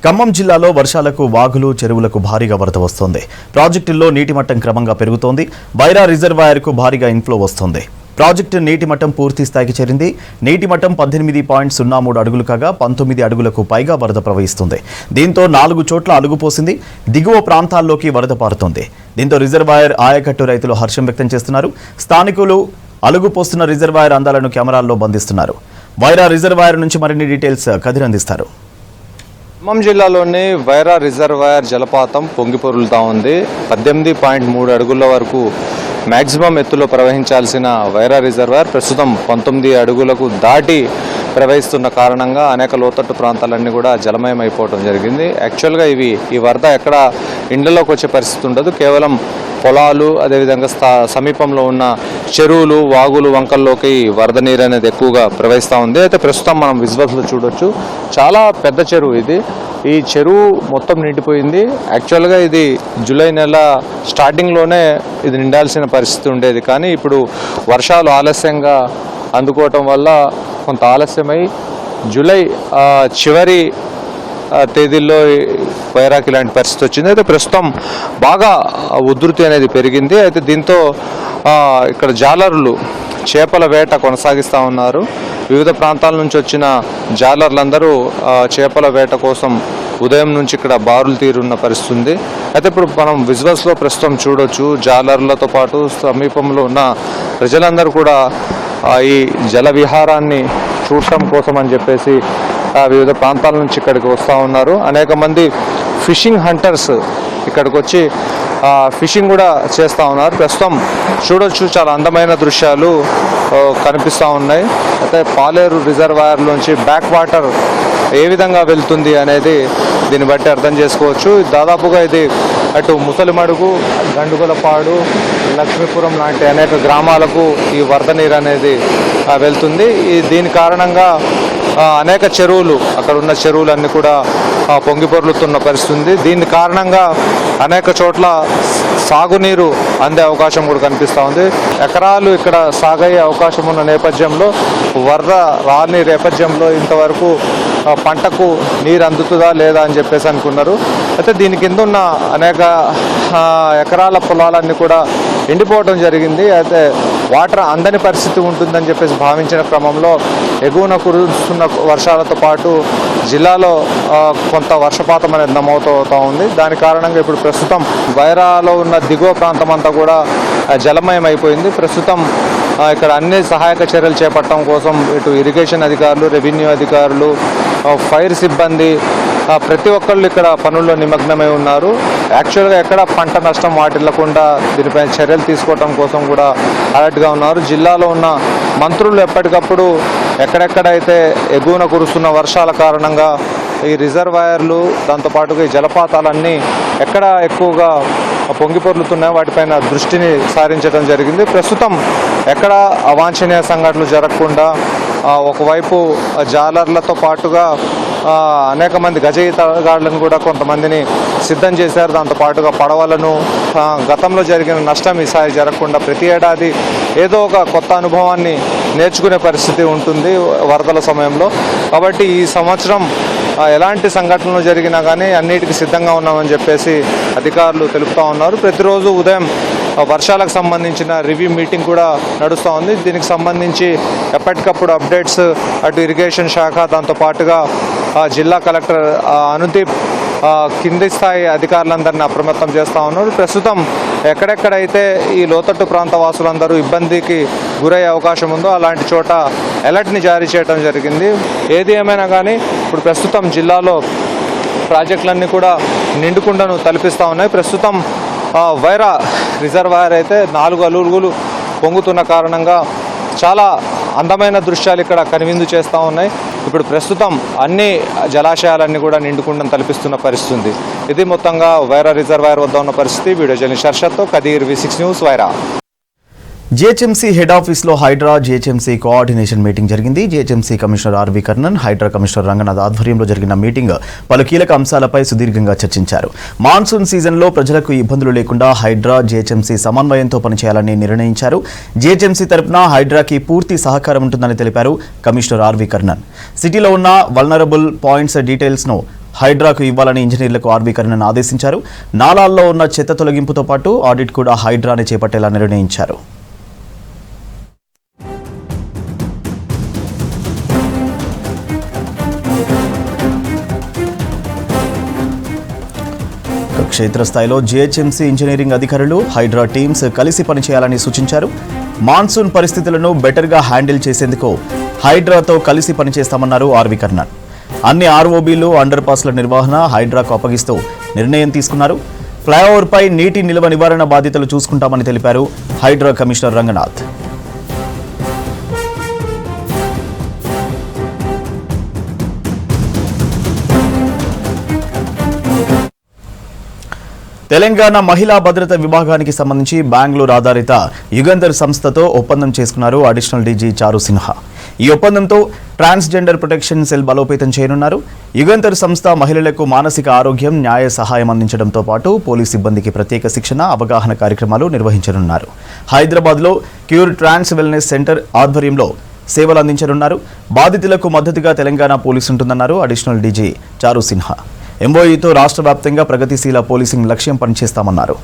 [SPEAKER 1] ఖమ్మం జిల్లాలో వర్షాలకు వాగులు చెరువులకు భారీగా వరద వస్తోంది. ప్రాజెక్టుల్లో నీటి మట్టం క్రమంగా పెరుగుతోంది. వైరా రిజర్వాయర్కు భారీగా ఇన్ఫ్లో వస్తోంది. ప్రాజెక్టు నీటి మట్టం పూర్తి స్థాయికి చేరింది. నీటి మట్టం 18.03 అడుగులు కాగా 19 అడుగులకు పైగా వరద ప్రవహిస్తుంది. దీంతో 4 చోట్ల అలుగుపోసింది. దిగువ ప్రాంతాల్లోకి వరద పారుతోంది. దీంతో రిజర్వాయర్ ఆయకట్టు రైతులు హర్షం వ్యక్తం చేస్తున్నారు. స్థానికులు అలుగుపోస్తున్న రిజర్వాయర్ అందాలను కెమెరాల్లో బంధిస్తున్నారు. వైరా రిజర్వాయర్ నుంచి మరిన్ని డీటెయిల్స్ కదిరి అందిస్తారు.
[SPEAKER 4] ఖమ్మం జిల్లాలోని వైరా రిజర్వాయర్ జలపాతం పొంగిపొరులుతా ఉంది. 18.3 అడుగుల వరకు మ్యాక్సిమం ఎత్తులో ప్రవహించాల్సిన వైరా రిజర్వాయర్ ప్రస్తుతం 19 అడుగులకు దాటి ప్రవహిస్తున్న కారణంగా అనేక లోతట్టు ప్రాంతాలన్నీ కూడా జలమయం అయిపోవడం జరిగింది. యాక్చువల్గా ఈ వరద ఎక్కడ ఇండ్లలోకి వచ్చే పరిస్థితి ఉండదు. కేవలం పొలాలు అదేవిధంగా సమీపంలో ఉన్న చెరువులు వాగులు వంకల్లోకి వరద నీరు అనేది ఎక్కువగా ప్రవహిస్తూ ఉంది. అయితే ప్రస్తుతం మనం విజువల్స్లో చూడొచ్చు, చాలా పెద్ద చెరువు ఇది. ఈ చెరువు మొత్తం నిండిపోయింది. యాక్చువల్గా ఇది జూలై నెల స్టార్టింగ్లోనే ఇది నిండాల్సిన పరిస్థితి ఉండేది. కానీ ఇప్పుడు వర్షాలు ఆలస్యంగా అందుకోవటం వల్ల కొంత ఆలస్యమై జూలై చివరి తేదీల్లో వైరాకి ఇలాంటి పరిస్థితి వచ్చింది. అయితే ప్రస్తుతం బాగా ఉధృతి అనేది పెరిగింది. అయితే దీంతో ఇక్కడ జాలర్లు చేపల వేట కొనసాగిస్తూ ఉన్నారు. వివిధ ప్రాంతాల నుంచి వచ్చిన జాలర్లందరూ చేపల వేట కోసం ఉదయం నుంచి ఇక్కడ బారులు తీరున్న పరిస్థితి ఉంది. అయితే ఇప్పుడు మనం విజువల్స్లో ప్రస్తుతం చూడొచ్చు, జాలర్లతో పాటు సమీపంలో ఉన్న ప్రజలందరూ కూడా ఈ జల విహారాన్ని చూడటం కోసం అని చెప్పేసి వివిధ ప్రాంతాల నుంచి ఇక్కడికి వస్తూ ఉన్నారు. అనేక మంది ఫిషింగ్ హంటర్స్ ఇక్కడికి వచ్చి ఫిషింగ్ కూడా చేస్తూ ఉన్నారు. ప్రస్తుతం చూడొచ్చు, చాలా అందమైన దృశ్యాలు కనిపిస్తూ ఉన్నాయి. అయితే పాలేరు రిజర్వాయర్లోంచి బ్యాక్ వాటర్ ఏ విధంగా వెళ్తుంది అనేది దీన్ని బట్టి అర్థం చేసుకోవచ్చు. దాదాపుగా ఇది అటు ముసలిమడుగు, గండుగలపాడు, లక్ష్మీపురం లాంటి అనేక గ్రామాలకు ఈ వరద నీరు అనేది వెళ్తుంది. దీని కారణంగా అనేక చెరువులు, అక్కడ ఉన్న చెరువులన్నీ కూడా పొంగిపొర్లుతున్న పరిస్థితి ఉంది. దీని కారణంగా అనేక చోట్ల సాగునీరు అందే అవకాశం కూడా కనిపిస్తూ ఉంది. ఎకరాలు ఇక్కడ సాగయ్యే అవకాశం ఉన్న నేపథ్యంలో, వరద రాని నేపథ్యంలో ఇంతవరకు పంటకు నీరు అందుతుందా లేదా అని చెప్పేసి అనుకున్నారు. అయితే దీని కింద ఉన్న అనేక ఎకరాల పొలాలన్నీ కూడా ఎండిపోవడం జరిగింది. అయితే వాటర్ అందని పరిస్థితి ఉంటుందని చెప్పేసి భావించిన క్రమంలో ఎగువన కురుస్తున్న వర్షాలతో పాటు జిల్లాలో కొంత వర్షపాతం అనేది నమోదవుతూ ఉంది. దాని కారణంగా ఇప్పుడు ప్రస్తుతం వైరాలో ఉన్న దిగువ ప్రాంతం అంతా కూడా జలమయం అయిపోయింది. ప్రస్తుతం ఇక్కడ అన్ని సహాయక చర్యలు చేపట్టడం కోసం ఇటు ఇరిగేషన్ అధికారులు, రెవెన్యూ అధికారులు, ఫైర్ సిబ్బంది ప్రతి ఒక్కళ్ళు ఇక్కడ పనుల్లో నిమగ్నమై ఉన్నారు. యాక్చువల్గా ఎక్కడ పంట నష్టం వాటిల్లకుండా దీనిపై చర్యలు తీసుకోవడం కోసం కూడా అలర్ట్గా ఉన్నారు. జిల్లాలో ఉన్న మంత్రులు ఎప్పటికప్పుడు ఎక్కడెక్కడైతే ఎగువన కురుస్తున్న వర్షాల కారణంగా ఈ రిజర్వాయర్లు, దాంతోపాటుగా ఈ జలపాతాలన్నీ ఎక్కడ ఎక్కువగా పొంగిపొర్లుతున్నాయో వాటిపైన దృష్టిని సారించడం జరిగింది. ప్రస్తుతం ఎక్కడ అవాంఛనీయ సంఘటనలు జరగకుండా ఒకవైపు జాలర్లతో పాటుగా అనేక మంది గజ ఈతగాళ్లను కూడా కొంతమందిని సిద్ధం చేశారు. దాంతోపాటుగా పడవలను, గతంలో జరిగిన నష్టం ఈసారి జరగకుండా ప్రతి ఏడాది ఏదో ఒక కొత్త అనుభవాన్ని నేర్చుకునే పరిస్థితి ఉంటుంది వరదల సమయంలో. కాబట్టి ఈ సంవత్సరం ఎలాంటి సంఘటనలు జరిగినా కానీ అన్నిటికీ సిద్ధంగా ఉన్నామని చెప్పేసి అధికారులు తెలుపుతూ ఉన్నారు. ప్రతిరోజు ఉదయం వర్షాలకు సంబంధించిన రివ్యూ మీటింగ్ కూడా నడుస్తూ ఉంది. దీనికి సంబంధించి ఎప్పటికప్పుడు అప్డేట్స్ అటు ఇరిగేషన్ శాఖ, దాంతోపాటుగా జిల్లా కలెక్టర్ అనుదీప్ కింది స్థాయి అధికారులందరినీ అప్రమత్తం చేస్తూ ఉన్నారు. ప్రస్తుతం ఎక్కడెక్కడైతే ఈ లోతట్టు ప్రాంత వాసులందరూ ఇబ్బందికి గురయ్యే అవకాశం ఉందో అలాంటి చోట అలర్ట్ని జారీ చేయడం జరిగింది. ఏది ఏమైనా కానీ ఇప్పుడు ప్రస్తుతం జిల్లాలో ప్రాజెక్టులన్నీ కూడా నిండుకుండను తలపిస్తూ ఉన్నాయి. ప్రస్తుతం వైరా రిజర్వాయర్ అయితే 4 అలుగులు పొంగుతున్న కారణంగా చాలా అందమైన దృశ్యాలు ఇక్కడ కనువిందు చేస్తూ ఉన్నాయి. ఇప్పుడు ప్రస్తుతం అన్ని జలాశయాలన్నీ కూడా నిండుకుండను తలపిస్తున్న పరిస్థితి ఉంది. ఇది మొత్తంగా వైరా రిజర్వాయర్ వద్ద ఉన్న పరిస్థితి. వీడియో జర్నలిస్ట్ హర్షత్తో Khadeer, V6 news, Wyra.
[SPEAKER 1] GHMC head ఆఫీస్లో హైడ్రా జీహెచ్ఎంసీ కోఆర్డినేషన్ మీటింగ్ జరిగింది. GHMC commissioner RV Karnan, Hydraa commissioner Ranganath ఆధ్వర్యంలో జరిగిన మీటింగ్ పలు కీలక అంశాలపై సుదీర్ఘంగా చర్చించారు. మాన్సూన్ సీజన్లో ప్రజలకు ఇబ్బందులు లేకుండా హైడ్రా జీహెచ్ఎంసీ సమన్వయంతో పనిచేయాలని నిర్ణయించారు. జీహెచ్ఎంసీ తరపున హైడ్రాకి పూర్తి సహకారం ఉంటుందని తెలిపారు కమిషనర్ ఆర్వి కర్ణన్. సిటీలో ఉన్న వల్నరబుల్ పాయింట్స్ డీటెయిల్స్ను హైడ్రాకు ఇవ్వాలని ఇంజనీర్లకు ఆర్వి కర్ణన్ ఆదేశించారు. నాలాల్లో ఉన్న చెత్త తొలగింపుతో పాటు ఆడిట్ కూడా హైడ్రాని చేపట్టేలా నిర్ణయించారు. క్షేత్రస్థాయిలో జీహెచ్ఎంసీ ఇంజనీరింగ్ అధికారులు, హైడ్రా టీమ్స్ కలిసి పనిచేయాలని సూచించారు. మాన్సూన్ పరిస్థితులను బెటర్గా హ్యాండిల్ చేసేందుకు హైడ్రాతో కలిసి పనిచేస్తామన్నారు ఆర్వి కర్ణన్. అన్ని ఆర్ఓబీలు, అండర్ పాస్ల నిర్వహణ హైడ్రాకు అప్పగిస్తూ నిర్ణయం తీసుకున్నారు. ఫ్లైఓవర్పై నీటి నిల్వ నివారణ బాధ్యతలు చూసుకుంటామని తెలిపారు హైడ్రా కమిషనర్ రంగనాథ్. తెలంగాణ మహిళా భద్రత విభాగానికి సంబంధించి బెంగళూరు ఆధారిత యుగంధర్ సంస్థతో ఒప్పందం చేసుకున్నారు అడిషనల్ డీజీ చారు సిన్హా. ఈ ఒప్పందంతో ట్రాన్స్జెండర్ ప్రొటెక్షన్ సెల్ బలోపేతం చేయనున్నారు. యుగంధర్ సంస్థ మహిళలకు మానసిక ఆరోగ్యం, న్యాయ సహాయం అందించడంతో పాటు పోలీస్ సిబ్బందికి ప్రత్యేక శిక్షణ, అవగాహన కార్యక్రమాలు నిర్వహించనున్నారు. హైదరాబాద్లో క్యూర్ ట్రాన్స్ వెల్నెస్ సెంటర్ ఆధ్వర్యంలో సేవలు అందించనున్నారు. బాధితులకు మద్దతుగా తెలంగాణ పోలీసు ఉంటుందన్నారు అడిషనల్ డీజీ చారు సిన్హా. ఎంఓఈతో రాష్ట్ర వ్యాప్తంగా ప్రగతిశీల పోలీసింగ్ లక్ష్యం పనిచేస్తామన్నారు.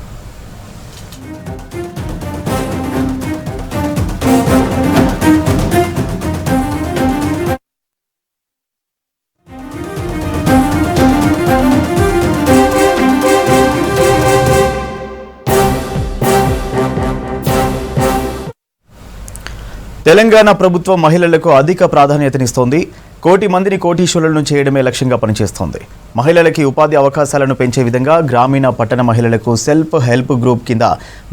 [SPEAKER 1] తెలంగాణ ప్రభుత్వం మహిళలకు అధిక ప్రాధాన్యతనిస్తోంది. 1 కోటి మందిని కోటీశ్వరులను చేయడమే లక్ష్యంగా పనిచేస్తోంది. మహిళలకి ఉపాధి అవకాశాలను పెంచే విధంగా గ్రామీణ, పట్టణ మహిళలకు సెల్ఫ్ హెల్ప్ గ్రూప్ కింద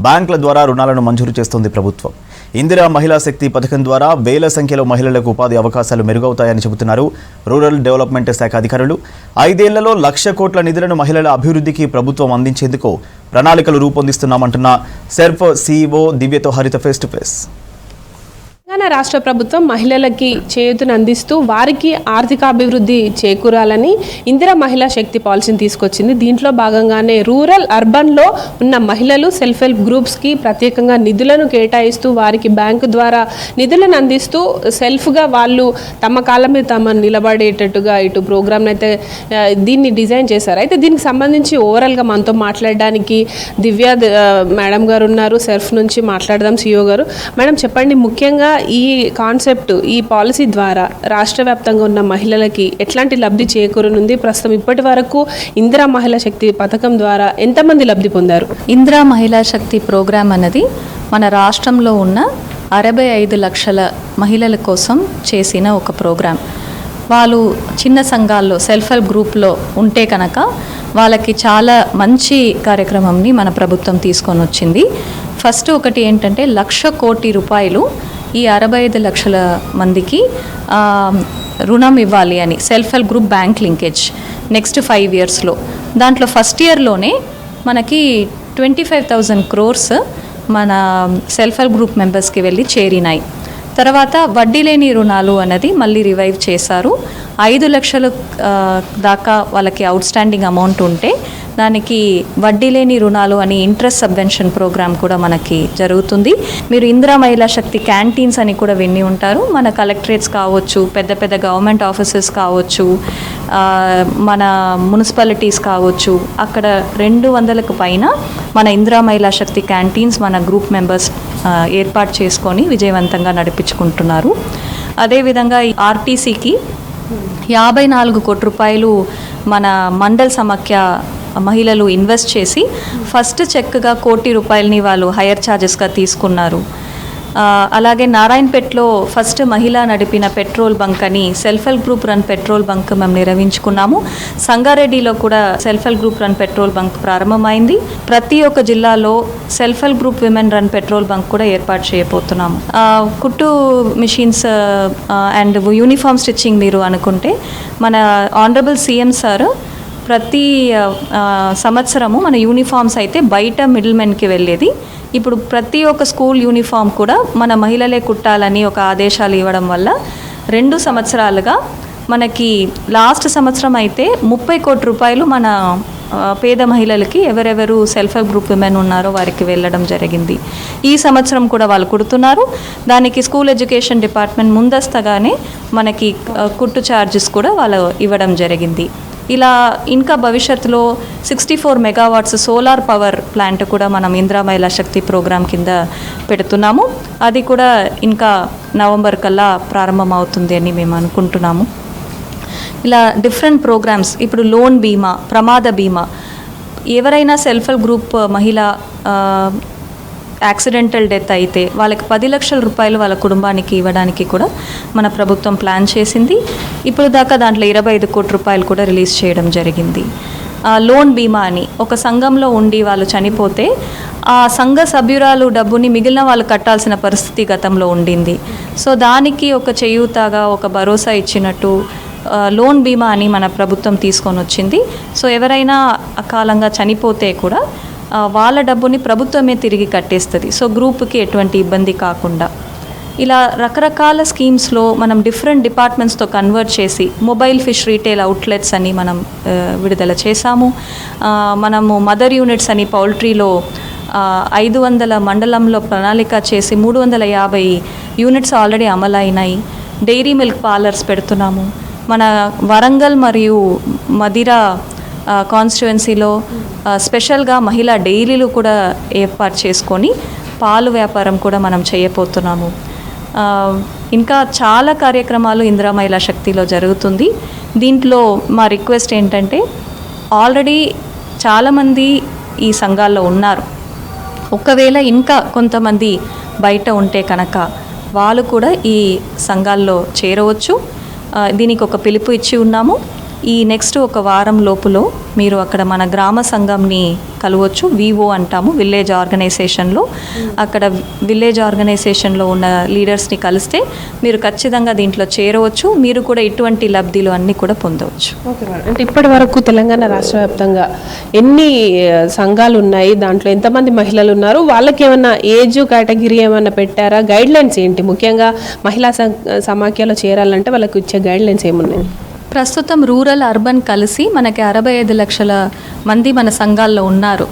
[SPEAKER 1] బ్యాంకుల ద్వారా రుణాలను మంజూరు చేస్తోంది ప్రభుత్వం. ఇందిరా మహిళా శక్తి పథకం ద్వారా వేల సంఖ్యలో మహిళలకు ఉపాధి అవకాశాలు మెరుగవుతాయని చెబుతున్నారు రూరల్ డెవలప్మెంట్ శాఖ అధికారులు. 5 ఏళ్లలో 1,00,000 కోట్ల నిధులను మహిళల అభివృద్ధికి ప్రభుత్వం అందించేందుకు ప్రణాళికలు రూపొందిస్తున్నామంటున్న సెర్ఫ్ సీఈఓ దివ్యతో హరిత ఫేస్ టు ఫేస్.
[SPEAKER 5] తెలంగాణ రాష్ట్ర ప్రభుత్వం మహిళలకి చేయూతను అందిస్తూ వారికి ఆర్థికాభివృద్ధి చేకూరాలని ఇందిరా మహిళా శక్తి పాలసీని తీసుకొచ్చింది. దీంట్లో భాగంగానే రూరల్ అర్బన్లో ఉన్న మహిళలు సెల్ఫ్ హెల్ప్ గ్రూప్స్కి ప్రత్యేకంగా నిధులను కేటాయిస్తూ వారికి బ్యాంకు ద్వారా నిధులను అందిస్తూ సెల్ఫ్గా వాళ్ళు తమ కాళ్ళ మీద తమ నిలబడేటట్టుగా ఇటు ప్రోగ్రామ్ని అయితే దీన్ని డిజైన్ చేశారు. అయితే దీనికి సంబంధించి ఓవరాల్గా మనతో మాట్లాడడానికి దివ్య మేడం గారు ఉన్నారు. సెల్ఫ్ నుంచి మాట్లాడదాం. సిఇఓ గారు, మేడం చెప్పండి, ముఖ్యంగా ఈ కాన్సెప్ట్, ఈ పాలసీ ద్వారా రాష్ట్ర వ్యాప్తంగా ఉన్న మహిళలకి ఎట్లాంటి లబ్ధి చేకూరనుంది? ప్రస్తుతం ఇప్పటి వరకు ఇందిరా మహిళా శక్తి పథకం ద్వారా ఎంతమంది లబ్ధి పొందారు?
[SPEAKER 6] ఇందిరా మహిళా శక్తి ప్రోగ్రాం అన్నది మన రాష్ట్రంలో ఉన్న 65 లక్షల మహిళల కోసం చేసిన ఒక ప్రోగ్రాం. వాళ్ళు చిన్న సంఘాల్లో సెల్ఫ్ హెల్ప్ గ్రూప్లో ఉంటే కనుక వాళ్ళకి చాలా మంచి కార్యక్రమంని మన ప్రభుత్వం తీసుకొని వచ్చింది. ఫస్ట్ ఒకటి ఏంటంటే 1,00,000 కోటి రూపాయలు ఈ 65 లక్షల మందికి రుణం ఇవ్వాలి అని self help group bank linkage next 5 ఇయర్స్లో. దాంట్లో ఫస్ట్ ఇయర్లోనే మనకి 25,000 crores మన సెల్ఫ్ హెల్ప్ గ్రూప్ మెంబర్స్కి వెళ్ళి చేరినాయి. తర్వాత వడ్డీ లేని రుణాలు అన్నది మళ్ళీ రివైవ్ చేశారు. 5 లక్షలు దాకా వాళ్ళకి అవుట్ స్టాండింగ్ అమౌంట్ ఉంటే దానికి వడ్డీ లేని రుణాలు అని ఇంట్రెస్ట్ సబ్వెన్షన్ ప్రోగ్రామ్ కూడా మనకి జరుగుతుంది. మీరు ఇందిరా మహిళా శక్తి క్యాంటీన్స్ అని కూడా విని ఉంటారు. మన కలెక్టరేట్స్ కావచ్చు, పెద్ద పెద్ద గవర్నమెంట్ ఆఫీసెస్ కావచ్చు, మన మున్సిపాలిటీస్ కావచ్చు, అక్కడ 200కు పైన మన ఇందిరా మహిళా శక్తి క్యాంటీన్స్ మన గ్రూప్ మెంబర్స్ ఏర్పాటు చేసుకొని విజయవంతంగా నడిపించుకుంటున్నారు. అదేవిధంగా ఈ ఆర్టీసీకి 54 కోట్ల రూపాయలు మన మండల్ సమాఖ్య మహిళలు ఇన్వెస్ట్ చేసి ఫస్ట్ చెక్గా 1 కోటి రూపాయలని వాళ్ళు హైయర్ ఛార్జెస్గా తీసుకున్నారు. అలాగే నారాయణపేటలో ఫస్ట్ మహిళ నడిపిన పెట్రోల్ బంక్ అని self help group run petrol bunk మేము నిర్వహించుకున్నాము. సంగారెడ్డిలో కూడా self help group run petrol bunk ప్రారంభమైంది. ప్రతి ఒక్క జిల్లాలో self help group women run petrol bunk కూడా ఏర్పాటు చేయబోతున్నాము. కుట్టు మిషన్స్ అండ్ యూనిఫామ్ స్టిచ్చింగ్ మీరు అనుకుంటే మన ఆనరబుల్ సీఎం సార్ ప్రతి సంవత్సరము మన యూనిఫామ్స్ అయితే బయట మిడిల్ మెన్కి వెళ్ళేది. ఇప్పుడు ప్రతి ఒక్క స్కూల్ యూనిఫామ్ కూడా మన మహిళలే కుట్టాలని ఒక ఆదేశాలు ఇవ్వడం వల్ల 2 సంవత్సరాలుగా మనకి లాస్ట్ సంవత్సరం అయితే 30 కోట్ల రూపాయలు మన పేద మహిళలకి ఎవరెవరు సెల్ఫ్ హెల్ప్ గ్రూప్ విమెన్ ఉన్నారో వారికి వెళ్ళడం జరిగింది. ఈ సంవత్సరం కూడా వాళ్ళు కుడుతున్నారు. దానికి స్కూల్ ఎడ్యుకేషన్ డిపార్ట్మెంట్ ముందస్తగానే మనకి కుట్టు ఛార్జెస్ కూడా వాళ్ళు ఇవ్వడం జరిగింది. ఇలా ఇంకా భవిష్యత్తులో 64 మెగావాట్స్ సోలార్ పవర్ ప్లాంట్ కూడా మనం ఇందిరా మహిళా శక్తి ప్రోగ్రాం కింద పెడుతున్నాము. అది కూడా ఇంకా నవంబర్ కల్లా ప్రారంభం అవుతుంది అని మేము అనుకుంటున్నాము. ఇలా డిఫరెంట్ ప్రోగ్రామ్స్, ఇప్పుడు లోన్ బీమా, ప్రమాద బీమా, ఎవరైనా సెల్ఫ్ హెల్ప్ గ్రూప్ మహిళ యాక్సిడెంటల్ డెత్ అయితే వాళ్ళకి 10 లక్షల రూపాయలు వాళ్ళ కుటుంబానికి ఇవ్వడానికి కూడా మన ప్రభుత్వం ప్లాన్ చేసింది. ఇప్పుడు దాకా దాంట్లో 25 కోట్ల రూపాయలు కూడా రిలీజ్ చేయడం జరిగింది. లోన్ బీమా అని ఒక సంఘంలో ఉండి వాళ్ళు చనిపోతే ఆ సంఘ సభ్యురాలు డబ్బుని మిగిలిన వాళ్ళు కట్టాల్సిన పరిస్థితి గతంలో ఉండింది. సో దానికి ఒక చేయూతగా ఒక భరోసా ఇచ్చినట్టు లోన్ బీమా అని మన ప్రభుత్వం తీసుకొని వచ్చింది. సో ఎవరైనా అకాలంగా చనిపోతే కూడా వాళ్ళ డబ్బుని ప్రభుత్వమే తిరిగి కట్టేస్తుంది. సో గ్రూప్కి ఎటువంటి ఇబ్బంది కాకుండా ఇలా రకరకాల స్కీమ్స్లో మనం డిఫరెంట్ డిపార్ట్మెంట్స్తో కన్వర్ట్ చేసి మొబైల్ ఫిష్ రీటైల్ అవుట్లెట్స్ అని మనం విడుదల చేశాము. మనము మదర్ యూనిట్స్ అని పౌల్ట్రీలో 500 మండలంలో ప్రణాళిక చేసి 350 యూనిట్స్ ఆల్రెడీ అమలైనాయి. డైరీ మిల్క్ పార్లర్స్ పెడుతున్నాము. మన వరంగల్ మరియు మదిరా కాన్స్టిట్యువెన్సీలో స్పెషల్గా మహిళా డైరీలు కూడా ఏర్పాటు చేసుకొని పాలు వ్యాపారం కూడా మనం చేయబోతున్నాము. ఇంకా చాలా కార్యక్రమాలు ఇందిరా మహిళా శక్తిలో జరుగుతుంది. దీంట్లో మా రిక్వెస్ట్ ఏంటంటే, ఆల్రెడీ చాలామంది ఈ సంఘాల్లో ఉన్నారు. ఒకవేళ ఇంకా కొంతమంది బయట ఉంటే కనుక వాళ్ళు కూడా ఈ సంఘాల్లో చేరవచ్చు. దీనికి ఒక పిలుపు ఇచ్చి ఉన్నాము. ఈ నెక్స్ట్ ఒక వారం లోపులో మీరు అక్కడ మన గ్రామ సంఘంని కలవచ్చు. వివో అంటాము, విలేజ్ ఆర్గనైజేషన్లో. అక్కడ విలేజ్ ఆర్గనైజేషన్లో ఉన్న లీడర్స్ని కలిస్తే మీరు ఖచ్చితంగా దీంట్లో చేరవచ్చు. మీరు కూడా ఇటువంటి లబ్ధిలు అన్నీ కూడా పొందవచ్చు.
[SPEAKER 5] Okay madam. అంటే ఇప్పటి వరకు తెలంగాణ రాష్ట్ర వ్యాప్తంగా ఎన్ని సంఘాలు ఉన్నాయి, దాంట్లో ఎంతమంది మహిళలు ఉన్నారు, వాళ్ళకి ఏమన్నా ఏజ్ కేటగిరీ ఏమన్నా పెట్టారా? గైడ్ లైన్స్ ఏంటి? ముఖ్యంగా మహిళా సమాఖ్యలో చేరాలంటే వాళ్ళకి ఇచ్చే గైడ్ లైన్స్ ఏమున్నాయి?
[SPEAKER 6] ప్రస్తుతం రూరల్ అర్బన్ కలిసి మనకి 65 లక్షల మంది మన సంఘాల్లో ఉన్నారు.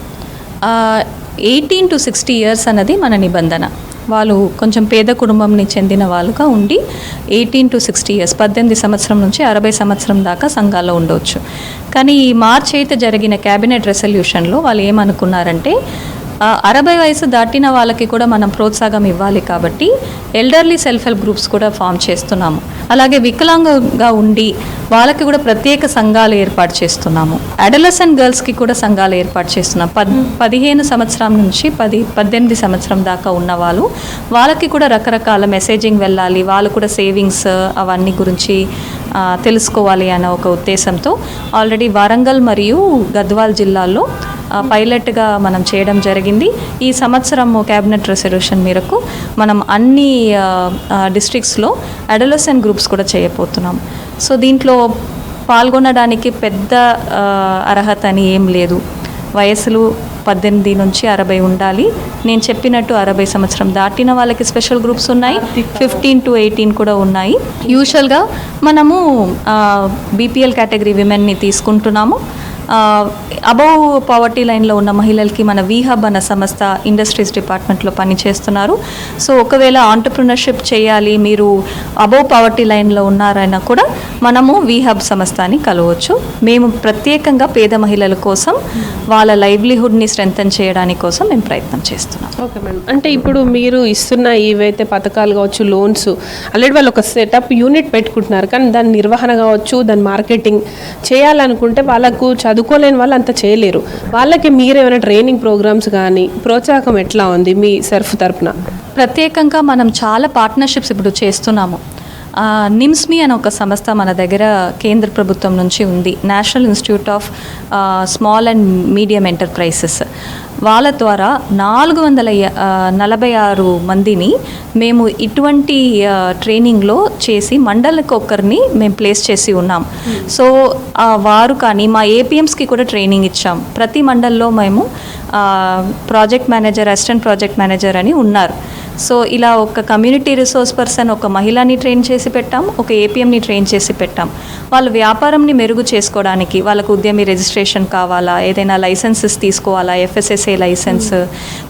[SPEAKER 6] 18 to 60 ఇయర్స్ అన్నది మన నిబంధన. వాళ్ళు కొంచెం పేద కుటుంబంని చెందిన వాళ్ళుగా ఉండి 18 to 60 ఇయర్స్, 18 సంవత్సరం నుంచి 60 సంవత్సరం దాకా సంఘాల్లో ఉండవచ్చు. కానీ ఈ మార్చి అయితే జరిగిన క్యాబినెట్ రెసల్యూషన్లో వాళ్ళు ఏమనుకున్నారంటే 60 వయసు దాటిన వాళ్ళకి కూడా మనం ప్రోత్సాహం ఇవ్వాలి కాబట్టి ఎల్డర్లీ సెల్ఫ్ హెల్ప్ గ్రూప్స్ కూడా ఫామ్ చేస్తున్నాము. అలాగే వికలాంగంగా ఉండి వాళ్ళకి కూడా ప్రత్యేక సంఘాలు ఏర్పాటు చేస్తున్నాము. అడలసెంట్ గర్ల్స్కి కూడా సంఘాలు ఏర్పాటు చేస్తున్నాం. 15 సంవత్సరం నుంచి 18 సంవత్సరం దాకా ఉన్న వాళ్ళకి కూడా రకరకాల మెసేజింగ్ వెళ్ళాలి, వాళ్ళు కూడా సేవింగ్స్ అవన్నీ గురించి తెలుసుకోవాలి అన్న ఒక ఉద్దేశంతో ఆల్రెడీ వరంగల్ మరియు గద్వాల్ జిల్లాల్లో పైలట్గా మనం చేయడం జరిగింది. ఈ సంవత్సరం క్యాబినెట్ రెసల్యూషన్ మేరకు మనం అన్ని డిస్ట్రిక్ట్స్లో అడలసెంట్ గ్రూప్స్ కూడా చేయబోతున్నాం. సో దీంట్లో పాల్గొనడానికి పెద్ద అర్హత అని ఏం లేదు. వయసులు 18 నుంచి 60 ఉండాలి. నేను చెప్పినట్టు 60 సంవత్సరం దాటిన వాళ్ళకి స్పెషల్ గ్రూప్స్ ఉన్నాయి, 15 to 18 కూడా ఉన్నాయి. యూజువల్గా మనము బీపీఎల్ కేటగిరీ విమెన్ని తీసుకుంటున్నాము. అబౌవ్ పవర్టీ లైన్లో ఉన్న మహిళలకి మన వీహబ్ అన్న సంస్థ ఇండస్ట్రీస్ డిపార్ట్మెంట్లో పనిచేస్తున్నారు. సో ఒకవేళ ఆంటర్ప్రినర్షిప్ చేయాలి, మీరు అబౌవ్ పవర్టీ లైన్లో ఉన్నారైనా కూడా మనము వీహబ్ సంస్థని కలవచ్చు. మేము ప్రత్యేకంగా పేద మహిళల కోసం వాళ్ళ లైవ్లీహుడ్ని స్ట్రెంథన్ చేయడానికి కోసం మేము ప్రయత్నం చేస్తున్నాం.
[SPEAKER 5] Okay madam. అంటే ఇప్పుడు మీరు ఇస్తున్న ఏవైతే పథకాలు కావచ్చు, లోన్స్, ఆల్రెడీ వాళ్ళు ఒక సెటప్ యూనిట్ పెట్టుకుంటున్నారు, కానీ దాని నిర్వహణ కావచ్చు, దాని మార్కెటింగ్ చేయాలనుకుంటే వాళ్ళకు చదువుకోలేని వాళ్ళు అంత చేయలేరు. వాళ్ళకి మీరు ఏమైనా ట్రైనింగ్ ప్రోగ్రామ్స్ కానీ ప్రోత్సాహం ఎట్లా ఉంది మీ సెర్ఫ్ తరపున?
[SPEAKER 6] ప్రత్యేకంగా మనం చాలా పార్ట్నర్షిప్స్ ఇప్పుడు చేస్తున్నాము. నిమ్స్మీ అనే ఒక సంస్థ మన దగ్గర కేంద్ర ప్రభుత్వం నుంచి ఉంది, national institute of small and medium enterprises. వాళ్ళ ద్వారా 446 మందిని మేము ఇటువంటి ట్రైనింగ్లో చేసి మండలకు ఒక్కరిని మేము ప్లేస్ చేసి ఉన్నాం. సో వారు కానీ మా ఏపీఎంస్కి కూడా ట్రైనింగ్ ఇచ్చాం. ప్రతి మండల్లో మేము project manager, assistant project manager అని ఉన్నారు. సో ఇలా ఒక కమ్యూనిటీ రిసోర్స్ పర్సన్, ఒక మహిళని ట్రైన్ చేసి పెట్టాం, ఒక ఏపీఎంని ట్రైన్ చేసి పెట్టాం. వాళ్ళ వ్యాపారంని మెరుగు చేసుకోవడానికి వాళ్ళకు ఉద్యమి రిజిస్ట్రేషన్ కావాలా, ఏదైనా లైసెన్సెస్ తీసుకోవాలా, ఎఫ్ఎస్ఎస్ఏ లైసెన్స్,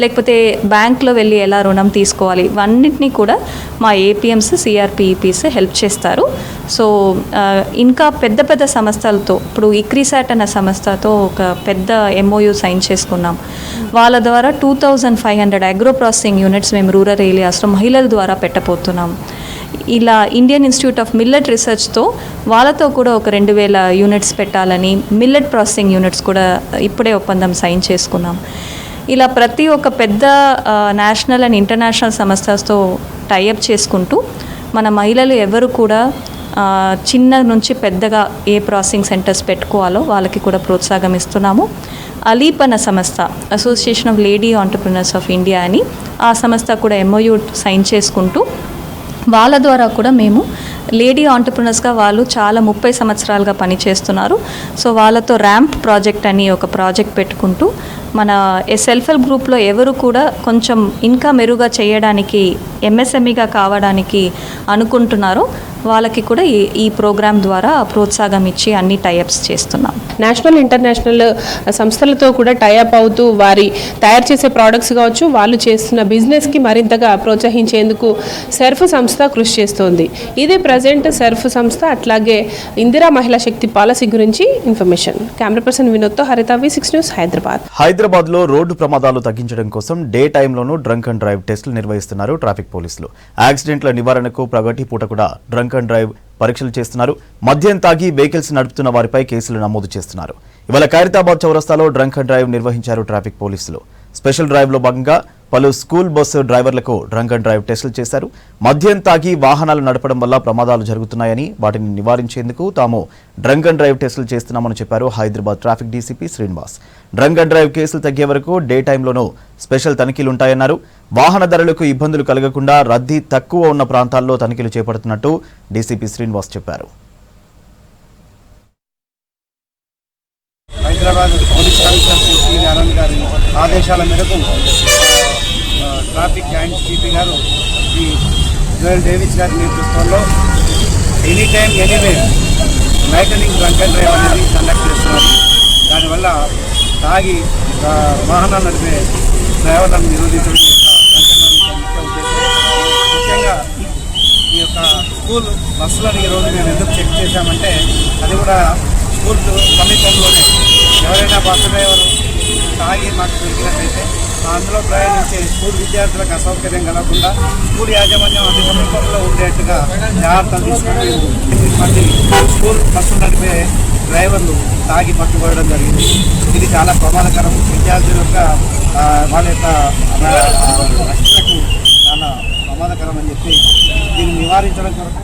[SPEAKER 6] లేకపోతే బ్యాంక్లో వెళ్ళి ఎలా రుణం తీసుకోవాలి, ఇవన్నిటినీ కూడా మా ఏపీఎంస్, సిఆర్పిఈపీస్ హెల్ప్ చేస్తారు. సో ఇంకా పెద్ద పెద్ద సంస్థలతో, ఇప్పుడు ఇక్రీసాట్ అన్న సంస్థతో ఒక పెద్ద ఎంఓయూ సైన్ చేసుకున్నాం. వాళ్ళ ద్వారా 2500 అగ్రో ప్రాసెసింగ్ యూనిట్స్ మేము రూరల్ ఏరియాస్లో మహిళల ద్వారా పెట్టబోతున్నాం. ఇలా ఇండియన్ ఇన్స్టిట్యూట్ ఆఫ్ మిల్లెట్ రీసెర్చ్తో వాళ్ళతో కూడా ఒక 2000 యూనిట్స్ పెట్టాలని, మిల్లెట్ ప్రాసెసింగ్ యూనిట్స్ కూడా ఇప్పుడే ఒప్పందం సైన్ చేసుకున్నాం. ఇలా ప్రతి ఒక్క పెద్ద నేషనల్ అండ్ ఇంటర్నేషనల్ సంస్థలతో టైఅప్ చేసుకుంటూ మన మహిళలు ఎవరు కూడా చిన్న నుంచి పెద్దగా ఏ ప్రాసెసింగ్ సెంటర్స్ పెట్టుకోవాలో వాళ్ళకి కూడా ప్రోత్సాహం ఇస్తున్నాము. అలీప్ అన్న సంస్థ, association of lady entrepreneurs of India అని, ఆ సంస్థ కూడా ఎంఓయూ సైన్ చేసుకుంటూ వాళ్ళ ద్వారా కూడా మేము లేడీ ఆంటర్ప్రినర్స్గా వాళ్ళు చాలా 30 సంవత్సరాలుగా పనిచేస్తున్నారు. సో వాళ్ళతో ర్యాంప్ ప్రాజెక్ట్ అని ఒక ప్రాజెక్ట్ పెట్టుకుంటూ మన సెల్ఫ్ హెల్ప్ గ్రూప్లో ఎవరు కూడా కొంచెం ఇంకా మెరుగ్గా చేయడానికి, ఎంఎస్ఎంఈగా కావడానికి అనుకుంటున్నారో వాళ్ళకి కూడా ఈ ప్రోగ్రామ్ ద్వారా ప్రోత్సాహం ఇచ్చి అన్ని టైఅప్స్ చేస్తున్నాం.
[SPEAKER 5] నేషనల్, ఇంటర్నేషనల్ సంస్థలతో కూడా టైఅప్ అవుతూ వారి తయారు చేసే ప్రోడక్ట్స్ కావచ్చు, వాళ్ళు చేస్తున్న బిజినెస్కి మరింతగా ప్రోత్సహించేందుకు సెర్ఫ్ సంస్థ కృషి చేస్తోంది. ఇదే ప్రజెంట్ సెర్ఫ్ సంస్థ, అట్లాగే ఇందిరా మహిళా శక్తి పాలసీ గురించి ఇన్ఫర్మేషన్. కెమెరా పర్సన్ వినోద్తో హరిత, V6 న్యూస్, హైదరాబాద్.
[SPEAKER 1] హైదరాబాద్లో రోడ్డు ప్రమాదాలు తగ్గించడం కోసం డే టైంలోనూ డ్రంక్ అండ్ డ్రైవ్ టెస్టులు నిర్వహిస్తున్నారు ట్రాఫిక్ పోలీసులు. యాక్సిడెంట్ల నివారణకు ప్రగతి పూట కూడా డ్రంక్ అండ్ డ్రైవ్ పరీక్షలు చేస్తున్నారు. మద్యం తాగి వెహికల్స్ నడుపుతున్న వారిపై కేసులు నమోదు చేస్తున్నారు. ఇవాళ ఖైరతాబాద్ చౌరస్తాలో డ్రంక్ అండ్ డ్రైవ్ నిర్వహించారు ట్రాఫిక్ పోలీసులు. స్పెషల్ డ్రైవ్లో భాగంగా పలు స్కూల్ బస్సు డ్రైవర్లకు డ్రంక్ అండ్ డ్రైవ్ టెస్టులు చేశారు. మద్యం తాగి వాహనాలు నడపడం వల్ల ప్రమాదాలు జరుగుతున్నాయని, వాటిని నివారించేందుకు తాము డ్రంక్ అండ్ డ్రైవ్ టెస్టులు చేస్తున్నామని చెప్పారు Hyderabad traffic DCP Srinivas. Drunk and drive కేసులు తగ్గే వరకు డే టైంలోనూ స్పెషల్ తనిఖీలుంటాయన్నారు. వాహనదారులకు ఇబ్బందులు కలగకుండా రద్దీ తక్కువ ఉన్న ప్రాంతాల్లో తనిఖీలు చేపడుతున్నట్టు డీసీపీ శ్రీనివాస్ చెప్పారు.
[SPEAKER 7] హైదరాబాద్ పోలీస్ కమిషనర్ శ్రీ ఆనంద్ గారి ఆదేశాల మేరకు ట్రాఫిక్ జాయింట్ సిపి గారు శ్రీ జోయల్ డేవిస్ గారి నేతృత్వంలో ఎనీ టైం ఎనీవే నైటనింగ్ డ్రంక్ అండ్ డ్రైవ్ అనేది కండక్ట్ చేస్తున్నారు. దానివల్ల తాగి వాహనాలు నడిపే డ్రైవర్లను నిరోధించడం ముఖ్య ఉద్దేశం. ముఖ్యంగా ఈ యొక్క స్కూల్ బస్సులను ఈరోజు మేము ఎందుకు చెక్ చేశామంటే, అది కూడా స్కూల్ సమీపంలోనే ఎవరైనా బస్సు డ్రైవరు తాగి మాకు దొరికినట్లయితే అందులో ప్రయాణించే స్కూల్ విద్యార్థులకు అసౌకర్యం కలగకుండా స్కూల్ యాజమాన్యం అతి సమీపంలో ఉండేట్టుగా జాగ్రత్తలు తీసుకొని 8 మంది స్కూల్ బస్సు నడిపే డ్రైవర్లు తాగి పట్టుకోవడం జరిగింది. ఇది చాలా ప్రమాదకరం. విద్యార్థుల యొక్క వాళ్ళ యొక్క రక్షణకు చాలా ప్రమాదకరం అని చెప్పి దీన్ని నివారించడం కొరకు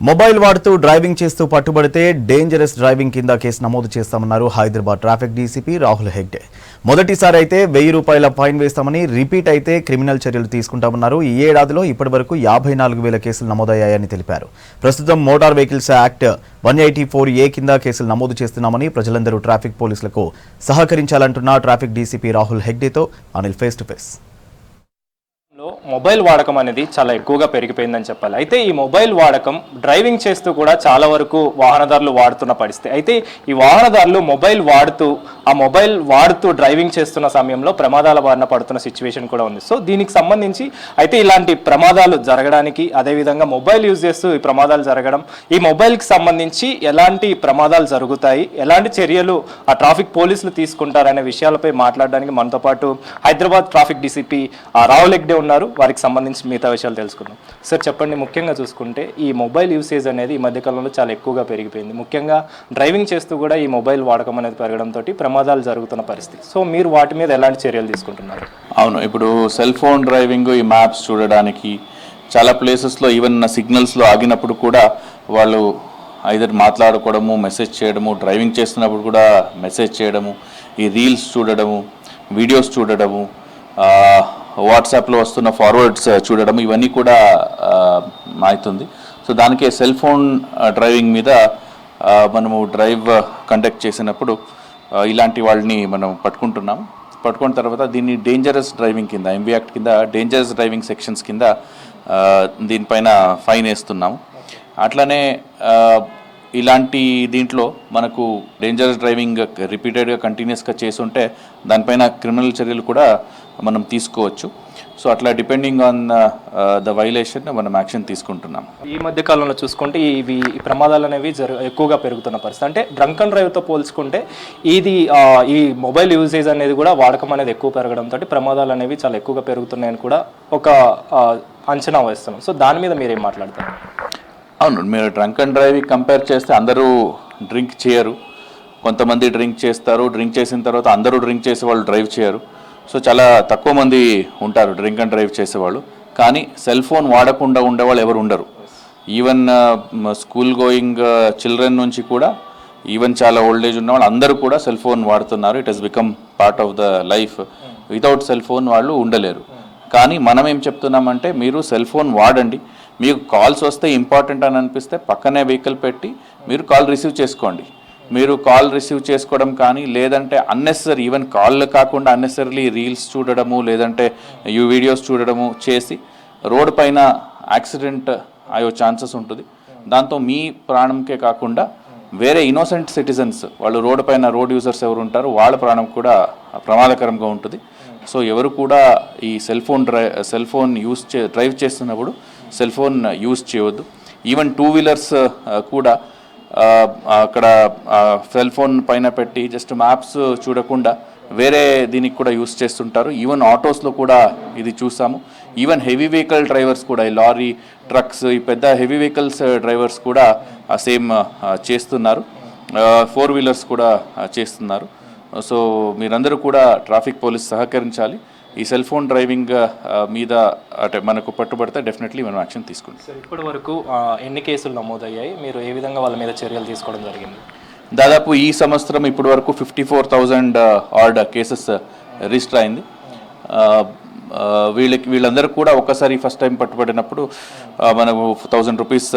[SPEAKER 1] మొబైల్ వాడుతూ డ్రైవింగ్ చేస్తూ పట్టుబడితే డేంజరస్ డ్రైవింగ్ కింద కేసు నమోదు చేస్తామన్నారు హైదరాబాద్ ట్రాఫిక్ డీసీపీ రాహుల్ హెగ్డే. మొదటిసారి అయితే ₹1000 ఫైన్ వేస్తామని, రిపీట్ అయితే క్రిమినల్ చర్యలు తీసుకుంటామన్నారు. ఈ ఏడాదిలో ఇప్పటివరకు 54,000 కేసులు నమోదయ్యాయని తెలిపారు. ప్రస్తుతం మోటార్ వెహికల్స్ యాక్ట్ 184A కింద కేసులు నమోదు చేస్తున్నామని, ప్రజలందరూ ట్రాఫిక్ పోలీసులకు సహకరించాలంటున్న ట్రాఫిక్ డీసీపీ రాహుల్ హెగ్డేతో Anil face to face.
[SPEAKER 2] Mobile వాడకం అనేది చాలా ఎక్కువగా పెరిగిపోయిందని చెప్పాలి. అయితే ఈ మొబైల్ వాడకం డ్రైవింగ్ చేస్తూ కూడా చాలా వరకు వాహనదారులు వాడుతున్న పరిస్థితి. అయితే ఈ వాహనదారులు మొబైల్ వాడుతూ డ్రైవింగ్ చేస్తున్న సమయంలో ప్రమాదాల బారిన పడుతున్న సిచ్యువేషన్ కూడా ఉంది. సో దీనికి సంబంధించి అయితే ఇలాంటి ప్రమాదాలు జరగడానికి, అదేవిధంగా మొబైల్ యూజ్ చేస్తూ ఈ ప్రమాదాలు జరగడం, ఈ మొబైల్కి సంబంధించి ఎలాంటి ప్రమాదాలు జరుగుతాయి, ఎలాంటి చర్యలు ఆ ట్రాఫిక్ పోలీసులు తీసుకుంటారనే విషయాలపై మాట్లాడడానికి మనతో పాటు హైదరాబాద్ ట్రాఫిక్ డీసీపీ రాహుల్ హెగ్డే ఉన్నారు. వారికి సంబంధించి మిగతా విషయాలు తెలుసుకుందాం. సార్ చెప్పండి, ముఖ్యంగా చూసుకుంటే ఈ మొబైల్ యూసేజ్ అనేది ఈ మధ్యకాలంలో చాలా ఎక్కువగా పెరిగిపోయింది. ముఖ్యంగా డ్రైవింగ్ చేస్తూ కూడా ఈ మొబైల్ వాడకం అనేది పెరగడంతో ప్రమాదాలు జరుగుతున్న పరిస్థితి. సో మీరు వాటి మీద ఎలాంటి చర్యలు తీసుకుంటున్నారు?
[SPEAKER 8] అవును, ఇప్పుడు సెల్ ఫోన్ డ్రైవింగ్, ఈ మ్యాప్స్ చూడడానికి చాలా ప్లేసెస్లో ఈవెన్ సిగ్నల్స్లో ఆగినప్పుడు కూడా వాళ్ళు ఐదర్ మాట్లాడుకోవడము, మెసేజ్ చేయడము, డ్రైవింగ్ చేస్తున్నప్పుడు కూడా మెసేజ్ చేయడము, ఈ రీల్స్ చూడడము, వీడియోస్ చూడడము, వాట్సాప్లో వస్తున్న ఫార్వర్డ్స్ చూడడం, ఇవన్నీ కూడా అవుతుంది. సో దానికే సెల్ ఫోన్ డ్రైవింగ్ మీద మనము డ్రైవ్ కండక్ట్ చేసినప్పుడు ఇలాంటి వాళ్ళని మనం పట్టుకున్న తర్వాత దీన్ని డేంజరస్ డ్రైవింగ్ కింద, ఎంబీ యాక్ట్ కింద డేంజరస్ డ్రైవింగ్ సెక్షన్స్ కింద దీనిపైన ఫైన్ వేస్తున్నాము. అట్లనే ఇలాంటి దీంట్లో మనకు డేంజరస్ డ్రైవింగ్ రిపీటెడ్గా కంటిన్యూస్గా చేస్తుంటే దానిపైన క్రిమినల్ చర్యలు కూడా మనం తీసుకోవచ్చు. సో అట్లా డిపెండింగ్ ఆన్ ద వైలేషన్ మనం యాక్షన్ తీసుకుంటున్నాం.
[SPEAKER 2] ఈ మధ్య కాలంలో చూసుకుంటే ఈ ప్రమాదాలు అనేవి ఎక్కువగా పెరుగుతున్న పరిస్థితి. అంటే డ్రంక్ అండ్ డ్రైవ్తో పోల్చుకుంటే ఈ మొబైల్ యూసేజ్ అనేది కూడా వాడకం అనేది ఎక్కువ పెరగడంతో ప్రమాదాలు అనేవి చాలా ఎక్కువగా పెరుగుతున్నాయని కూడా ఒక అంచనా వేస్తున్నాం. సో దాని మీద మీరేం మాట్లాడతారు?
[SPEAKER 8] అవును, మీరు డ్రంక్ అండ్ డ్రైవ్ కంపేర్ చేస్తే అందరూ డ్రింక్ చేయరు. కొంతమంది డ్రింక్ చేస్తారు, డ్రింక్ చేసిన తర్వాత అందరూ డ్రింక్ చేసే వాళ్ళు డ్రైవ్ చేయరు. సో చాలా తక్కువ మంది ఉంటారు డ్రింక్ అండ్ డ్రైవ్ చేసేవాళ్ళు. కానీ సెల్ ఫోన్ వాడకుండా ఉండేవాళ్ళు ఎవరు ఉండరు. ఈవెన్ స్కూల్ గోయింగ్ చిల్డ్రన్ నుంచి కూడా, ఈవెన్ చాలా ఓల్డ్ ఏజ్ ఉన్న వాళ్ళు అందరూ కూడా సెల్ ఫోన్ వాడుతున్నారు. It has become part of the life. Without cell phone వాళ్ళు ఉండలేరు. కానీ మనం ఏం చెప్తున్నామంటే, మీరు సెల్ ఫోన్ వాడండి, మీకు కాల్స్ వస్తే ఇంపార్టెంట్ అని అనిపిస్తే పక్కనే వెహికల్ పెట్టి మీరు కాల్ రిసీవ్ చేసుకోండి. మీరు కాల్ రిసీవ్ చేసుకోవడం కానీ, లేదంటే అన్నెసరీ, ఈవెన్ కాల్ కాకుండా అన్నెసరీలీ రీల్స్ చూడడము, లేదంటే వీడియోస్ చూడడము చేసి రోడ్ పైన యాక్సిడెంట్ అయ్యే ఛాన్సెస్ ఉంటుంది. దాంతో మీ ప్రాణంకే కాకుండా వేరే ఇన్నోసెంట్ సిటిజన్స్, వాళ్ళు రోడ్ పైన రోడ్ యూజర్స్ ఎవరు ఉంటారో వాళ్ళ ప్రాణం కూడా ప్రమాదకరంగా ఉంటుంది. సో ఎవరు కూడా ఈ సెల్ ఫోన్ డ్రైవ్ చేస్తున్నప్పుడు సెల్ ఫోన్ యూజ్ చేయవద్దు. ఈవెన్ 2 వీలర్స్ కూడా అక్కడ సెల్ ఫోన్ పైన పెట్టి జస్ట్ మ్యాప్స్ చూడకుండా వేరే దీనికి కూడా యూజ్ చేస్తుంటారు. ఈవెన్ ఆటోస్లో కూడా ఇది చూసాము. ఈవెన్ హెవీ వెహికల్ డ్రైవర్స్ కూడా, ఈ లారీ, ట్రక్స్, ఈ పెద్ద హెవీ వెహికల్స్ డ్రైవర్స్ కూడా సేమ్ చేస్తున్నారు. 4 వీలర్స్ కూడా చేస్తున్నారు. సో మీరందరూ కూడా ట్రాఫిక్ పోలీస్ సహకరించాలి. ఈ సెల్ ఫోన్ డ్రైవింగ్ మీద అంటే మనకు పట్టుబడితే డెఫినెట్లీ మనం యాక్షన్ తీసుకుంటాం.
[SPEAKER 2] సార్ ఇప్పటి వరకు ఎన్ని కేసులు నమోదయ్యాయి, మీరు ఏ విధంగా వాళ్ళ మీద చర్యలు తీసుకోవడం జరిగింది?
[SPEAKER 8] దాదాపు ఈ సంవత్సరం ఇప్పటి వరకు 54,000 ఆర్డ్ కేసెస్ రిజిస్టర్ అయింది. వీళ్ళందరూ కూడా ఒక్కసారి ఫస్ట్ టైం పట్టుబడినప్పుడు మనము 1,000 రూపీస్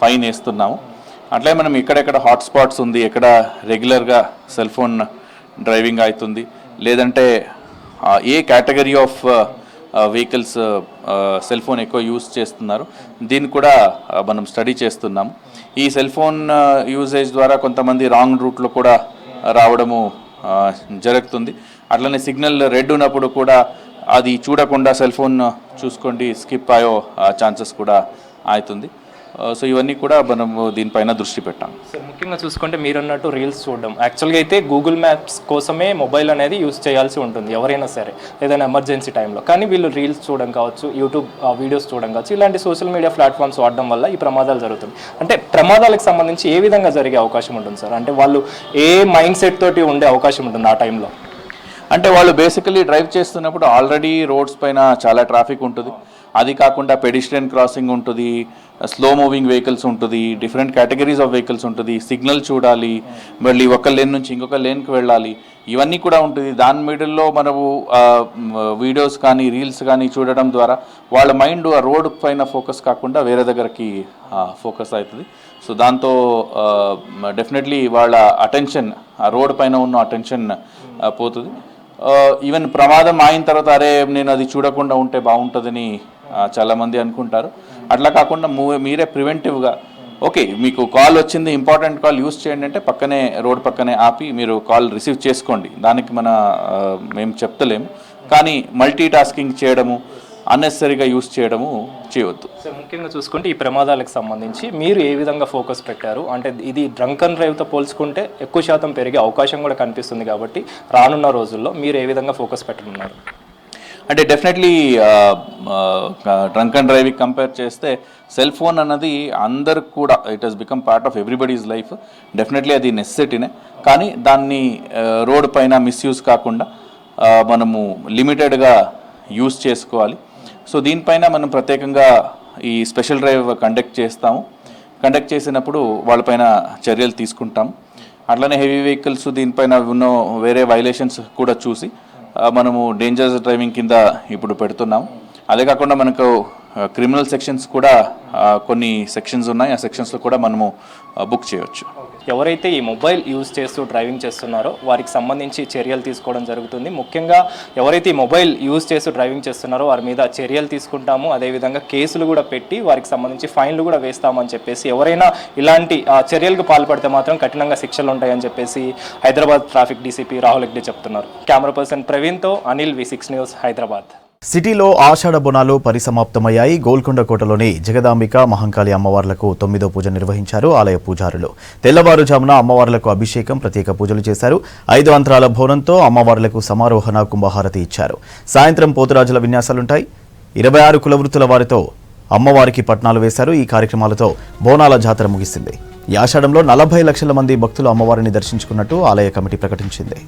[SPEAKER 8] ఫైన్ వేస్తున్నాము. అట్లే మనం ఎక్కడెక్కడ హాట్స్పాట్స్ ఉంది, ఎక్కడ రెగ్యులర్గా సెల్ ఫోన్ డ్రైవింగ్ అవుతుంది, లేదంటే a category of vehicles cell phone ఎక్కువ యూజ్ చేస్తున్నారు, దీన్ని కూడా మనం స్టడీ చేస్తున్నాము. ఈ సెల్ ఫోన్ యూజేజ్ ద్వారా కొంతమంది రాంగ్ రూట్లో కూడా రావడము జరుగుతుంది. అట్లనే సిగ్నల్ రెడ్ ఉన్నప్పుడు కూడా అది చూడకుండా సెల్ ఫోన్ చూసుకోండి స్కిప్ అయ్యో ఛాన్సెస్ కూడా అవుతుంది. సో ఇవన్నీ కూడా మనం దీనిపైన దృష్టి పెట్టాం.
[SPEAKER 2] సార్ ముఖ్యంగా చూసుకుంటే మీరు అన్నట్టు రీల్స్ చూడడం, యాక్చువల్గా అయితే గూగుల్ మ్యాప్స్ కోసమే మొబైల్ అనేది యూస్ చేయాల్సి ఉంటుంది ఎవరైనా సరే ఏదైనా ఎమర్జెన్సీ టైంలో. కానీ వీళ్ళు రీల్స్ చూడడం కావచ్చు, యూట్యూబ్ వీడియోస్ చూడడం కావచ్చు, ఇలాంటి సోషల్ మీడియా ప్లాట్ఫామ్స్ వాడడం వల్ల ఈ ప్రమాదాలు జరుగుతుంది. అంటే ప్రమాదాలకు సంబంధించి ఏ విధంగా జరిగే అవకాశం ఉంటుంది సార్? అంటే వాళ్ళు ఏ మైండ్ సెట్ తోటి ఉండే అవకాశం ఉంటుంది ఆ టైంలో?
[SPEAKER 8] అంటే వాళ్ళు బేసికలీ డ్రైవ్ చేస్తున్నప్పుడు ఆల్రెడీ రోడ్స్ పైన చాలా ట్రాఫిక్ ఉంటుంది, అది కాకుండా పెడిస్ట్రియన్ క్రాసింగ్ ఉంటుంది, స్లో మూవింగ్ వెహికల్స్ ఉంటుంది, డిఫరెంట్ కేటగిరీస్ ఆఫ్ వెహికల్స్ ఉంటుంది, సిగ్నల్ చూడాలి, మళ్ళీ ఒక లేన్ నుంచి ఇంకొక లేన్కి వెళ్ళాలి, ఇవన్నీ కూడా ఉంటుంది. దాని మిడిల్లో మనము వీడియోస్ కానీ రీల్స్ కానీ చూడడం ద్వారా వాళ్ళ మైండ్ ఆ రోడ్ పైన ఫోకస్ కాకుండా వేరే దగ్గరికి ఫోకస్ అవుతుంది. సో దాంతో డెఫినెట్లీ వాళ్ళ అటెన్షన్ ఆ రోడ్ పైన ఉన్న అటెన్షన్ పోతుంది. ఈవెన్ ప్రమాదం అయిన తర్వాత అరే నేను అది చూడకుండా ఉంటే బాగుంటుందని చాలామంది అనుకుంటారు. అట్లా కాకుండా మీరే ప్రివెంటివ్గా ఓకే మీకు కాల్ వచ్చింది, ఇంపార్టెంట్ కాల్ యూస్ చేయండి అంటే పక్కనే రోడ్ పక్కనే ఆపి మీరు కాల్ రిసీవ్ చేసుకోండి. దానికి మేము చెప్తలేము, కానీ మల్టీ టాస్కింగ్ చేయడము, అన్నెసరీగా యూస్ చేయడము చేయవద్దు.
[SPEAKER 2] సార్ ముఖ్యంగా చూసుకుంటే ఈ ప్రమాదాలకు సంబంధించి మీరు ఏ విధంగా ఫోకస్ పెట్టారు? అంటే ఇది డ్రంక్ అండ్ డ్రైవ్తో పోల్చుకుంటే ఎక్కువ శాతం పెరిగే అవకాశం కూడా కనిపిస్తుంది కాబట్టి రానున్న రోజుల్లో మీరు ఏ విధంగా ఫోకస్ పెట్టనున్నారు?
[SPEAKER 8] అంటే definitely drunk and driving compare చేస్తే సెల్ ఫోన్ అన్నది అందరికి కూడా it has become part of everybody's life. Definitely అది నెసెసిటీనే, కానీ దాన్ని రోడ్ పైన మిస్యూజ్ కాకుండా మనము లిమిటెడ్గా యూస్ చేసుకోవాలి. సో దీనిపైన మనం ప్రత్యేకంగా ఈ స్పెషల్ డ్రైవ్ కండక్ట్ చేస్తాము. కండక్ట్ చేసినప్పుడు వాళ్ళపైన చర్యలు తీసుకుంటాము. అట్లనే హెవీ వెహికల్స్ దీనిపైన ఉన్న వేరే వైలేషన్స్ కూడా చూసి మనము డేంజరస్ డ్రైవింగ్ కింద ఇప్పుడు పెడుతున్నాము. అదే కాకుండా మనకు క్రిమినల్ సెక్షన్స్ కూడా కొన్ని సెక్షన్స్ ఉన్నాయి, ఆ సెక్షన్స్లో కూడా మనము బుక్ చేయవచ్చు.
[SPEAKER 2] ఎవరైతే ఈ మొబైల్ యూజ్ చేస్తూ డ్రైవింగ్ చేస్తున్నారో వారికి సంబంధించి చర్యలు తీసుకోవడం జరుగుతుంది. ముఖ్యంగా ఎవరైతే ఈ మొబైల్ యూజ్ చేస్తూ డ్రైవింగ్ చేస్తున్నారో వారి మీద చర్యలు తీసుకుంటాము, అదేవిధంగా కేసులు కూడా పెట్టి వారికి సంబంధించి ఫైన్లు కూడా వేస్తామని చెప్పేసి, ఎవరైనా ఇలాంటి చర్యలకు పాల్పడితే మాత్రం కఠినంగా శిక్షలు ఉంటాయని చెప్పేసి హైదరాబాద్ ట్రాఫిక్ డీసీపీ రాహుల్ హెగ్డే చెప్తున్నారు. కెమెరా పర్సన్ ప్రవీణ్తో అనిల్, V6 న్యూస్, హైదరాబాద్.
[SPEAKER 1] సిటీలో ఆషాఢ బోనాలు పరిసమాప్తమయ్యాయి. గోల్కొండ కోటలోని జగదాంబిక మహంకాళి అమ్మవార్లకు 9వ పూజ నిర్వహించారు ఆలయ పూజారులు. తెల్లవారుజామున అమ్మవార్లకు అభిషేకం, ప్రత్యేక పూజలు చేశారు. 5 అంతరాల భోనంతో అమ్మవార్లకు సమారోహణ కుంభహారతి ఇచ్చారు. సాయంత్రం పోతురాజుల విన్యాసాలుంటాయి. 26 కులవృత్తుల వారితో అమ్మవారికి పట్నాలు వేశారు. ఈ కార్యక్రమాలతో బోనాల జాతర ముగిసింది. ఈ ఆషాఢంలో 40 లక్షల మంది భక్తులు అమ్మవారిని దర్శించుకున్నట్టు ఆలయ కమిటీ ప్రకటించింది.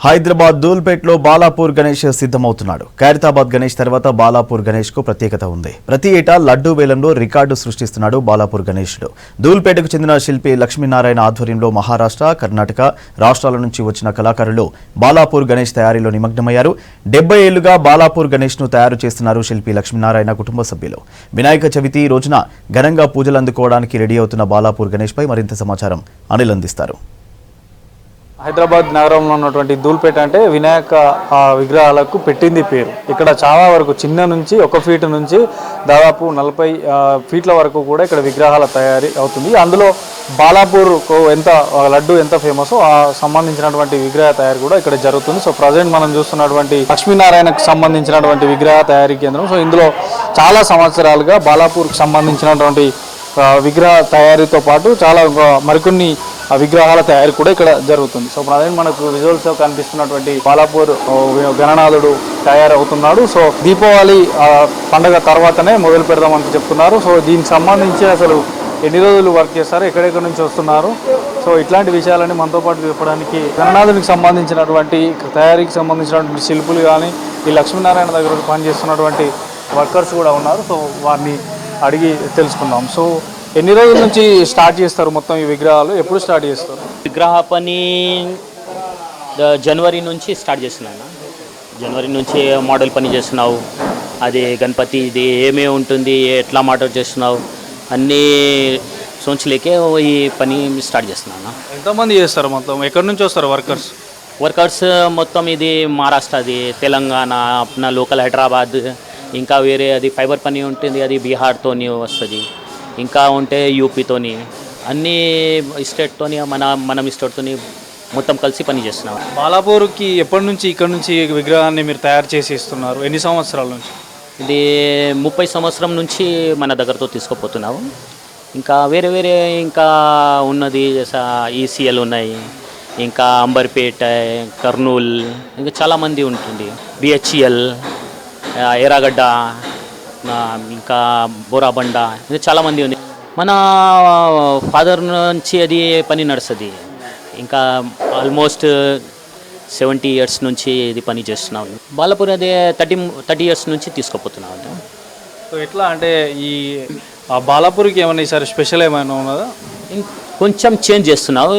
[SPEAKER 1] హైదరాబాద్ ధూల్పేట్లో బాలాపూర్ గణేష్ సిద్ధమవుతున్నాడు. ఖైరతాబాద్ గణేష్ తర్వాత బాలాపూర్ గణేష్ కు ప్రత్యేకత ఉంది. ప్రతి ఏటా లడ్డూ వేలంలో రికార్డు సృష్టిస్తున్నాడు బాలాపూర్ గణేశుడు. ధూల్పేటకు చెందిన శిల్పి లక్ష్మీనారాయణ ఆధ్వర్యంలో మహారాష్ట్ర, కర్ణాటక రాష్ట్రాల నుంచి వచ్చిన కళాకారులు బాలాపూర్ గణేష్ తయారీలో నిమగ్నమయ్యారు. 70 ఏళ్లుగా బాలాపూర్ గణేష్ ను తయారు చేస్తున్నారు శిల్పి లక్ష్మీనారాయణ కుటుంబ సభ్యులు. వినాయక చవితి రోజున ఘనంగా పూజలు అందుకోవడానికి రెడీ అవుతున్న బాలాపూర్ గణేష్ పై మరింత సమాచారం అనిల్ అందిస్తారు.
[SPEAKER 9] హైదరాబాద్ నగరంలో ఉన్నటువంటి ధూల్పేట అంటే వినాయక విగ్రహాలకు పెట్టింది పేరు. ఇక్కడ చాలా వరకు చిన్న నుంచి 1 ఫీట్ నుంచి దాదాపు 40 ఫీట్ల వరకు కూడా ఇక్కడ విగ్రహాల తయారీ అవుతుంది. అందులో బాలాపూర్ ఎంత లడ్డు ఎంత ఫేమసో ఆ సంబంధించినటువంటి విగ్రహ తయారీ కూడా ఇక్కడ జరుగుతుంది. సో ప్రజెంట్ మనం చూస్తున్నటువంటి లక్ష్మీనారాయణకు సంబంధించినటువంటి విగ్రహ తయారీ కేంద్రం. సో ఇందులో చాలా సంవత్సరాలుగా బాలాపూర్కి సంబంధించినటువంటి విగ్రహ తయారీతో పాటు చాలా మరికొన్ని విగ్రహాల తయారీ కూడా ఇక్కడ జరుగుతుంది. సో ప్రజెంట్ మనకు విజువల్స్ కనిపిస్తున్నటువంటి బాలాపూర్ గణనాథుడు తయారవుతున్నాడు. సో దీపావళి పండగ తర్వాతనే మొదలు పెడదామని చెప్తున్నారు. సో దీనికి సంబంధించి అసలు ఎన్ని రోజులు వర్క్ చేస్తారు, ఎక్కడెక్కడి నుంచి వస్తున్నారు, సో ఇట్లాంటి విషయాలన్నీ మనతో పాటు చెప్పడానికి గణనాథునికి సంబంధించినటువంటి తయారీకి సంబంధించినటువంటి శిల్పులు కానీ ఈ లక్ష్మీనారాయణ దగ్గర పనిచేస్తున్నటువంటి వర్కర్స్ కూడా ఉన్నారు. సో వారిని అడిగి తెలుసుకుందాం. సో ఎన్ని రోజుల నుంచి స్టార్ట్ చేస్తారు మొత్తం ఈ విగ్రహాలు, ఎప్పుడు స్టార్ట్ చేస్తారు?
[SPEAKER 10] విగ్రహ పని జనవరి నుంచి స్టార్ట్ చేస్తున్నాను. జనవరి నుంచి మోడల్ పని చేస్తున్నావు, అది గణపతి ఇది ఏమేమి ఉంటుంది, ఎట్లా మోడల్ చేస్తున్నావు అన్నీ సోంచలేకే ఈ పని స్టార్ట్ చేస్తున్నాను.
[SPEAKER 9] ఎంతమంది చేస్తారు మొత్తం, ఎక్కడి నుంచి వస్తారు
[SPEAKER 10] వర్కర్స్ మొత్తం ఇది మహారాష్ట్రది, తెలంగాణ, అప్నా లోకల్ హైదరాబాద్, ఇంకా వేరే అది ఫైబర్ పని ఉంటుంది, అది బీహార్తోని వస్తుంది, ఇంకా ఉంటే యూపీతోని, అన్ని స్టేట్తోని మనం స్టేట్తోని మొత్తం కలిసి పని చేస్తున్నాం.
[SPEAKER 9] బాలాపూర్కి ఎప్పటి నుంచి ఇక్కడ నుంచి విగ్రహాన్ని మీరు తయారు చేసి ఇస్తున్నారు, ఎన్ని సంవత్సరాల నుంచి?
[SPEAKER 10] ఇది 30 సంవత్సరం నుంచి మన దగ్గరతో తీసుకుపోతున్నాము. ఇంకా వేరే వేరే ఇంకా ఉన్నది ఈసీఎల్ ఉన్నాయి, ఇంకా అంబర్పేట, కర్నూల్, ఇంకా చాలామంది ఉంటుంది, బిహెచ్ఎల్, ఎర్రగడ్డ, ఇంకా బోరాబండ, ఇంకా చాలామంది ఉంది. మన ఫాదర్ నుంచి అది పని నడుస్తుంది. ఇంకా ఆల్మోస్ట్ 70 ఇయర్స్ నుంచి ఇది పని చేస్తున్నాం. బాలాపూర్ అదే 30 ఇయర్స్ నుంచి తీసుకుపోతున్నాం.
[SPEAKER 9] సో ఎట్లా అంటే ఈ బాలాపూర్కి ఏమైనా ఈసారి స్పెషల్ ఏమైనా ఉన్నదా?
[SPEAKER 10] కొంచెం చేంజ్ చేస్తున్నావు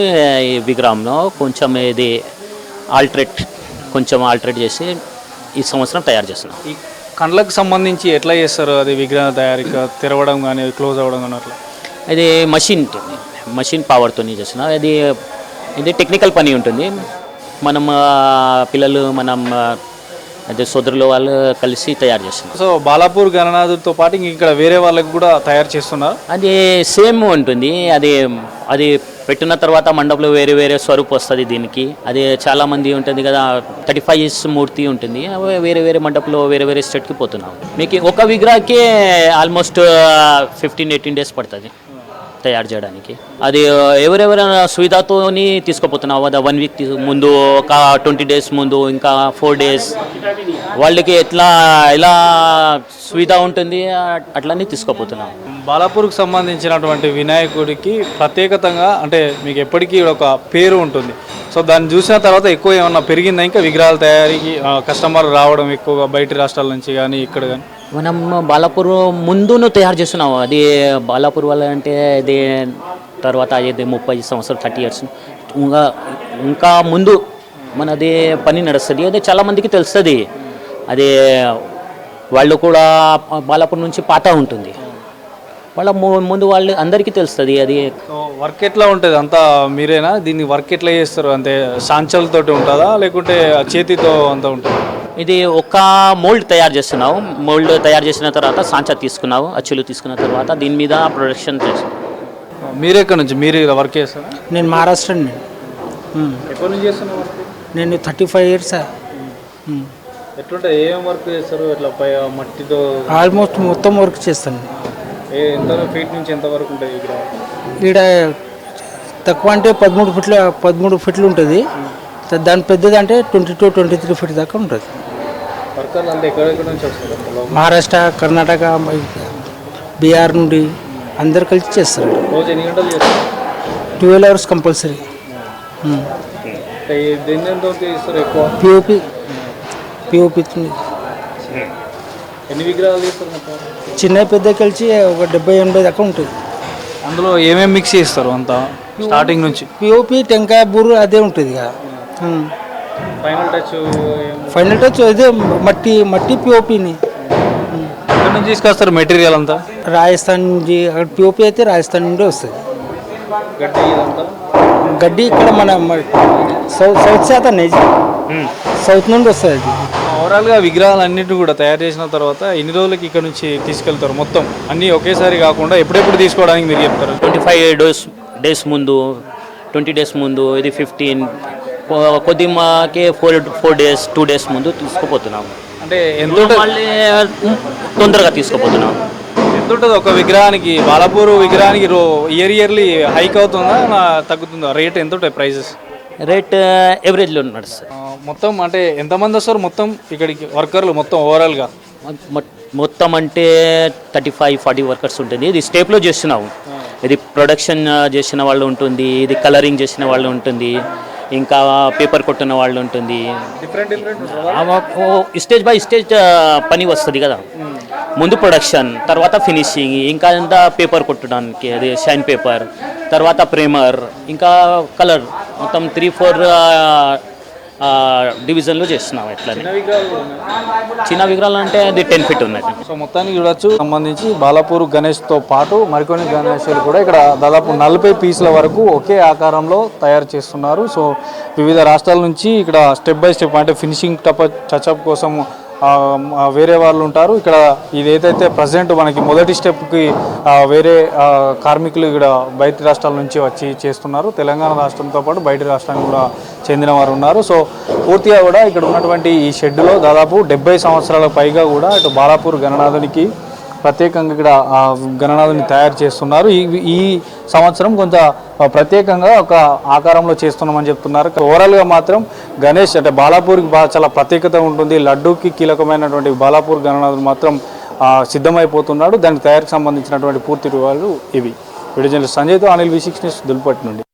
[SPEAKER 10] ఈ విగ్రహంలో, కొంచెం ఇది కొంచెం ఆల్టరేట్ చేసి ఈ సంవత్సరం తయారు చేస్తున్నాం.
[SPEAKER 9] ఈ కండ్లకు సంబంధించి ఎట్లా చేస్తారు అది విగ్రహ తయారీకి, తెరవడం కానీ క్లోజ్ అవ్వడం కానీ అట్లా?
[SPEAKER 10] ఇది మషిన్ పవర్తో చేస్తున్నాం. ఇది టెక్నికల్ పని ఉంటుంది. మనం పిల్లలు అదే సోదరులు వాళ్ళు కలిసి తయారు చేస్తున్నారు.
[SPEAKER 9] సో బాలాపూర్ గణనాథుడితో పాటు ఇక్కడ వేరే వాళ్ళకి కూడా తయారు చేస్తున్నారు.
[SPEAKER 10] అది సేమ్ ఉంటుంది. అది పెట్టిన తర్వాత మండపంలో వేరే వేరే స్వరూపు వస్తుంది దీనికి. అది చాలామంది ఉంటుంది కదా, 35 ఇయర్స్ మూర్తి ఉంటుంది, వేరే వేరే మండపంలో వేరే వేరే స్టేట్కి పోతున్నాం. మీకు ఒక విగ్రహకే ఆల్మోస్ట్ 15-18 డేస్ పడుతుంది తయారు చేయడానికి. అది ఎవరెవరైనా సువిధాతోని తీసుకుపోతున్నావు. అది 1 వీక్ ముందు, ఒక 20 డేస్ ముందు, ఇంకా 4 డేస్ వాళ్ళకి ఎలా సువిధ ఉంటుంది అట్లనే తీసుకుపోతున్నాం.
[SPEAKER 9] బాలాపూర్కి సంబంధించినటువంటి వినాయకుడికి ప్రత్యేకతంగా అంటే మీకు ఎప్పటికీ ఒక పేరు ఉంటుంది. సో దాన్ని చూసిన తర్వాత ఎక్కువ ఏమన్నా పెరిగిందా ఇంకా విగ్రహాల తయారీకి కస్టమర్ రావడం ఎక్కువగా బయట రాష్ట్రాల నుంచి కానీ ఇక్కడ కానీ?
[SPEAKER 10] మనం బాలాపూర్ ముందును తయారు చేస్తున్నాము. అది బాలాపూర్ వల్ల అంటే అది తర్వాత అది 30 సంవత్సరాలు 30 ఇయర్స్ ఇంకా ముందు మనది పని నడుస్తుంది. అది చాలామందికి తెలుస్తుంది. అది వాళ్ళు కూడా బాలాపూర్ నుంచి పాత ఉంటుంది, వాళ్ళ ముందు వాళ్ళు అందరికీ తెలుస్తుంది. అది
[SPEAKER 9] వర్క్ ఎట్లా ఉంటుంది అంతా మీరేనా? దీన్ని వర్క్ ఎట్లా చేస్తారు? అంటే సాంచలతోటి ఉంటుందా లేకుంటే చేతితో అంతా ఉంటుందా?
[SPEAKER 10] ఇది ఒక మోల్డ్ తయారు చేస్తున్నావు. మోల్డ్ తయారు చేసిన తర్వాత సాంచా తీసుకున్నావు, అచ్చులు తీసుకున్న తర్వాత దీని మీద ప్రొడక్షన్ చేస్తున్నావు.
[SPEAKER 9] మీరు ఎక్కడి నుంచి మీరు వర్క్ చేస్తారా?
[SPEAKER 11] నేను మహారాష్ట్ర అండి.
[SPEAKER 9] ఎప్పటి నుంచి చేస్తున్నా వర్క్?
[SPEAKER 11] నేను 35 ఇయర్స్.
[SPEAKER 9] ఎట్లుంటుంది, ఏం వర్క్ చేస్తారు? ఇట్లా మట్టితో
[SPEAKER 11] ఆల్మోస్ట్ మొత్తం వర్క్ చేస్తాను.
[SPEAKER 9] ఎంత ఫీట్ నుంచి ఎంత వరకు ఉంటుంది విగ్రహం?
[SPEAKER 11] ఈడ తక్కువ అంటే 13 ఫీట్లు ఉంటుంది. దాని పెద్దది అంటే 22-23 ఫీట్ దాకా ఉంటుంది.
[SPEAKER 9] వర్కర్లు అంటే ఎక్కడెక్కడ నుంచి వస్తారు?
[SPEAKER 11] మహారాష్ట్ర, కర్ణాటక, బీహార్ నుండి అందరు కలిసి చేస్తారు.
[SPEAKER 9] రోజు ఎన్ని గంటలు చేస్తారు?
[SPEAKER 11] 12 అవర్స్ కంపల్సరీ.
[SPEAKER 9] దేని ఎంత చేస్తారు ఎక్కువ?
[SPEAKER 11] పిఓపి
[SPEAKER 9] ఎన్ని విగ్రహాలు చేస్తారు మొత్తం?
[SPEAKER 11] చిన్న పెద్ద కలిసి ఒక 70-80 దాకా ఉంటుంది.
[SPEAKER 9] అందులో ఏమేమి మిక్స్ చేస్తారు అంతా స్టార్టింగ్ నుంచి?
[SPEAKER 11] పిఓపి, టెంకాయ, బూరు అదే ఉంటుంది కదా. ఫైనల్ టచ్ అదే మట్టి పిఓపిని.
[SPEAKER 9] ఎక్కడి నుంచి తీసుకొస్తారు మెటీరియల్ అంతా?
[SPEAKER 11] రాజస్థాన్ నుంచి. అక్కడ పిఓపి అయితే రాజస్థాన్ నుండి వస్తుంది. గడ్డి ఇక్కడ మన సౌత్ శాతం సౌత్ నుండి వస్తుంది. అది
[SPEAKER 9] ఓవరాల్గా విగ్రహాలు అన్నింటినీ కూడా తయారు చేసిన తర్వాత ఎన్ని రోజులకి ఇక్కడ నుంచి తీసుకెళ్తారు మొత్తం అన్నీ ఒకేసారి కాకుండా ఎప్పుడెప్పుడు తీసుకోవడానికి మీరు చెప్తారు?
[SPEAKER 10] 25 డేస్ ముందు, 20 డేస్ ముందు, ఇది 15, కొద్దిమాకే 4 డేస్ 2 డేస్ ముందు తీసుకుపోతున్నాము.
[SPEAKER 9] అంటే ఎంత
[SPEAKER 10] మళ్ళీ తొందరగా తీసుకుపోతున్నాము.
[SPEAKER 9] ఎంత ఉంటుంది ఒక విగ్రహానికి? బాలాపూర్ విగ్రహానికి ఇయర్లీ హైక్ అవుతుందా తగ్గుతుందా? రేట్ ఎంత ఉంటాయి ప్రైజెస్?
[SPEAKER 10] రేట్ ఎవరేజ్లో ఉన్నాడు సార్.
[SPEAKER 9] మొత్తం అంటే ఎంతమంది వస్తారు మొత్తం ఇక్కడికి వర్కర్లు మొత్తం ఓవరాల్గా?
[SPEAKER 10] మొత్తం అంటే 35-40 వర్కర్స్ ఉంటుంది. ఇది స్టేప్లో చేస్తున్నాము. ఇది ప్రొడక్షన్ చేసిన వాళ్ళు ఉంటుంది, ఇది కలరింగ్ చేసిన వాళ్ళు ఉంటుంది, ఇంకా పేపర్ కొట్టిన వాళ్ళు ఉంటుంది. స్టేజ్ బై స్టేజ్ పని వస్తుంది కదా. ముందు ప్రొడక్షన్, తర్వాత ఫినిషింగ్, ఇంకా అంతా పేపర్ కొట్టడానికి అది షైన్ పేపర్, తర్వాత ప్రేమర్, ఇంకా కలర్, మొత్తం 3-4 డివిజన్లో చేస్తున్నాం. ఎట్లా చిన్న విగ్రహాలు అంటే అది 10 feet ఉన్నది.
[SPEAKER 9] సో మొత్తానికి చూడొచ్చు, సంబంధించి బాలాపూర్ గణేష్తో పాటు మరికొన్ని గణేశాలు కూడా ఇక్కడ దాదాపు 40 పీసుల వరకు ఒకే ఆకారంలో తయారు చేస్తున్నారు. సో వివిధ రాష్ట్రాల నుంచి ఇక్కడ స్టెప్ బై స్టెప్ అంటే ఫినిషింగ్ టచ్అప్ కోసం వేరే వాళ్ళు ఉంటారు. ఇక్కడ ఇదేదైతే ప్రజెంట్ మనకి మొదటి స్టెప్కి వేరే కార్మికులు ఇక్కడ బయట రాష్ట్రాల నుంచి వచ్చి చేస్తున్నారు. తెలంగాణ రాష్ట్రంతో పాటు బయట రాష్ట్రానికి కూడా చెందిన వారు ఉన్నారు. సో పూర్తిగా కూడా ఇక్కడ ఉన్నటువంటి ఈ షెడ్డులో దాదాపు 70 సంవత్సరాల పైగా కూడా ఇటు బాలాపూర్ గణనాథునికి ప్రత్యేకంగా ఇక్కడ గణనాథుని తయారు చేస్తున్నారు. ఈ సంవత్సరం కొంత ప్రత్యేకంగా ఒక ఆకారంలో చేస్తున్నామని చెప్తున్నారు. ఓవరాల్గా మాత్రం గణేష్ అంటే బాలాపూర్కి చాలా ప్రత్యేకత ఉంటుంది. లడ్డూకి కీలకమైనటువంటి బాలాపూర్ గణనాథుడు మాత్రం సిద్ధమైపోతున్నాడు. దానికి తయారీకి సంబంధించినటువంటి పూర్తి వివరాలు ఇవి. వీడియో జర్నలిస్ట్ సంజయ్తో అనిల్ V6 న్యూస్ దుల్పట్టి నుండి.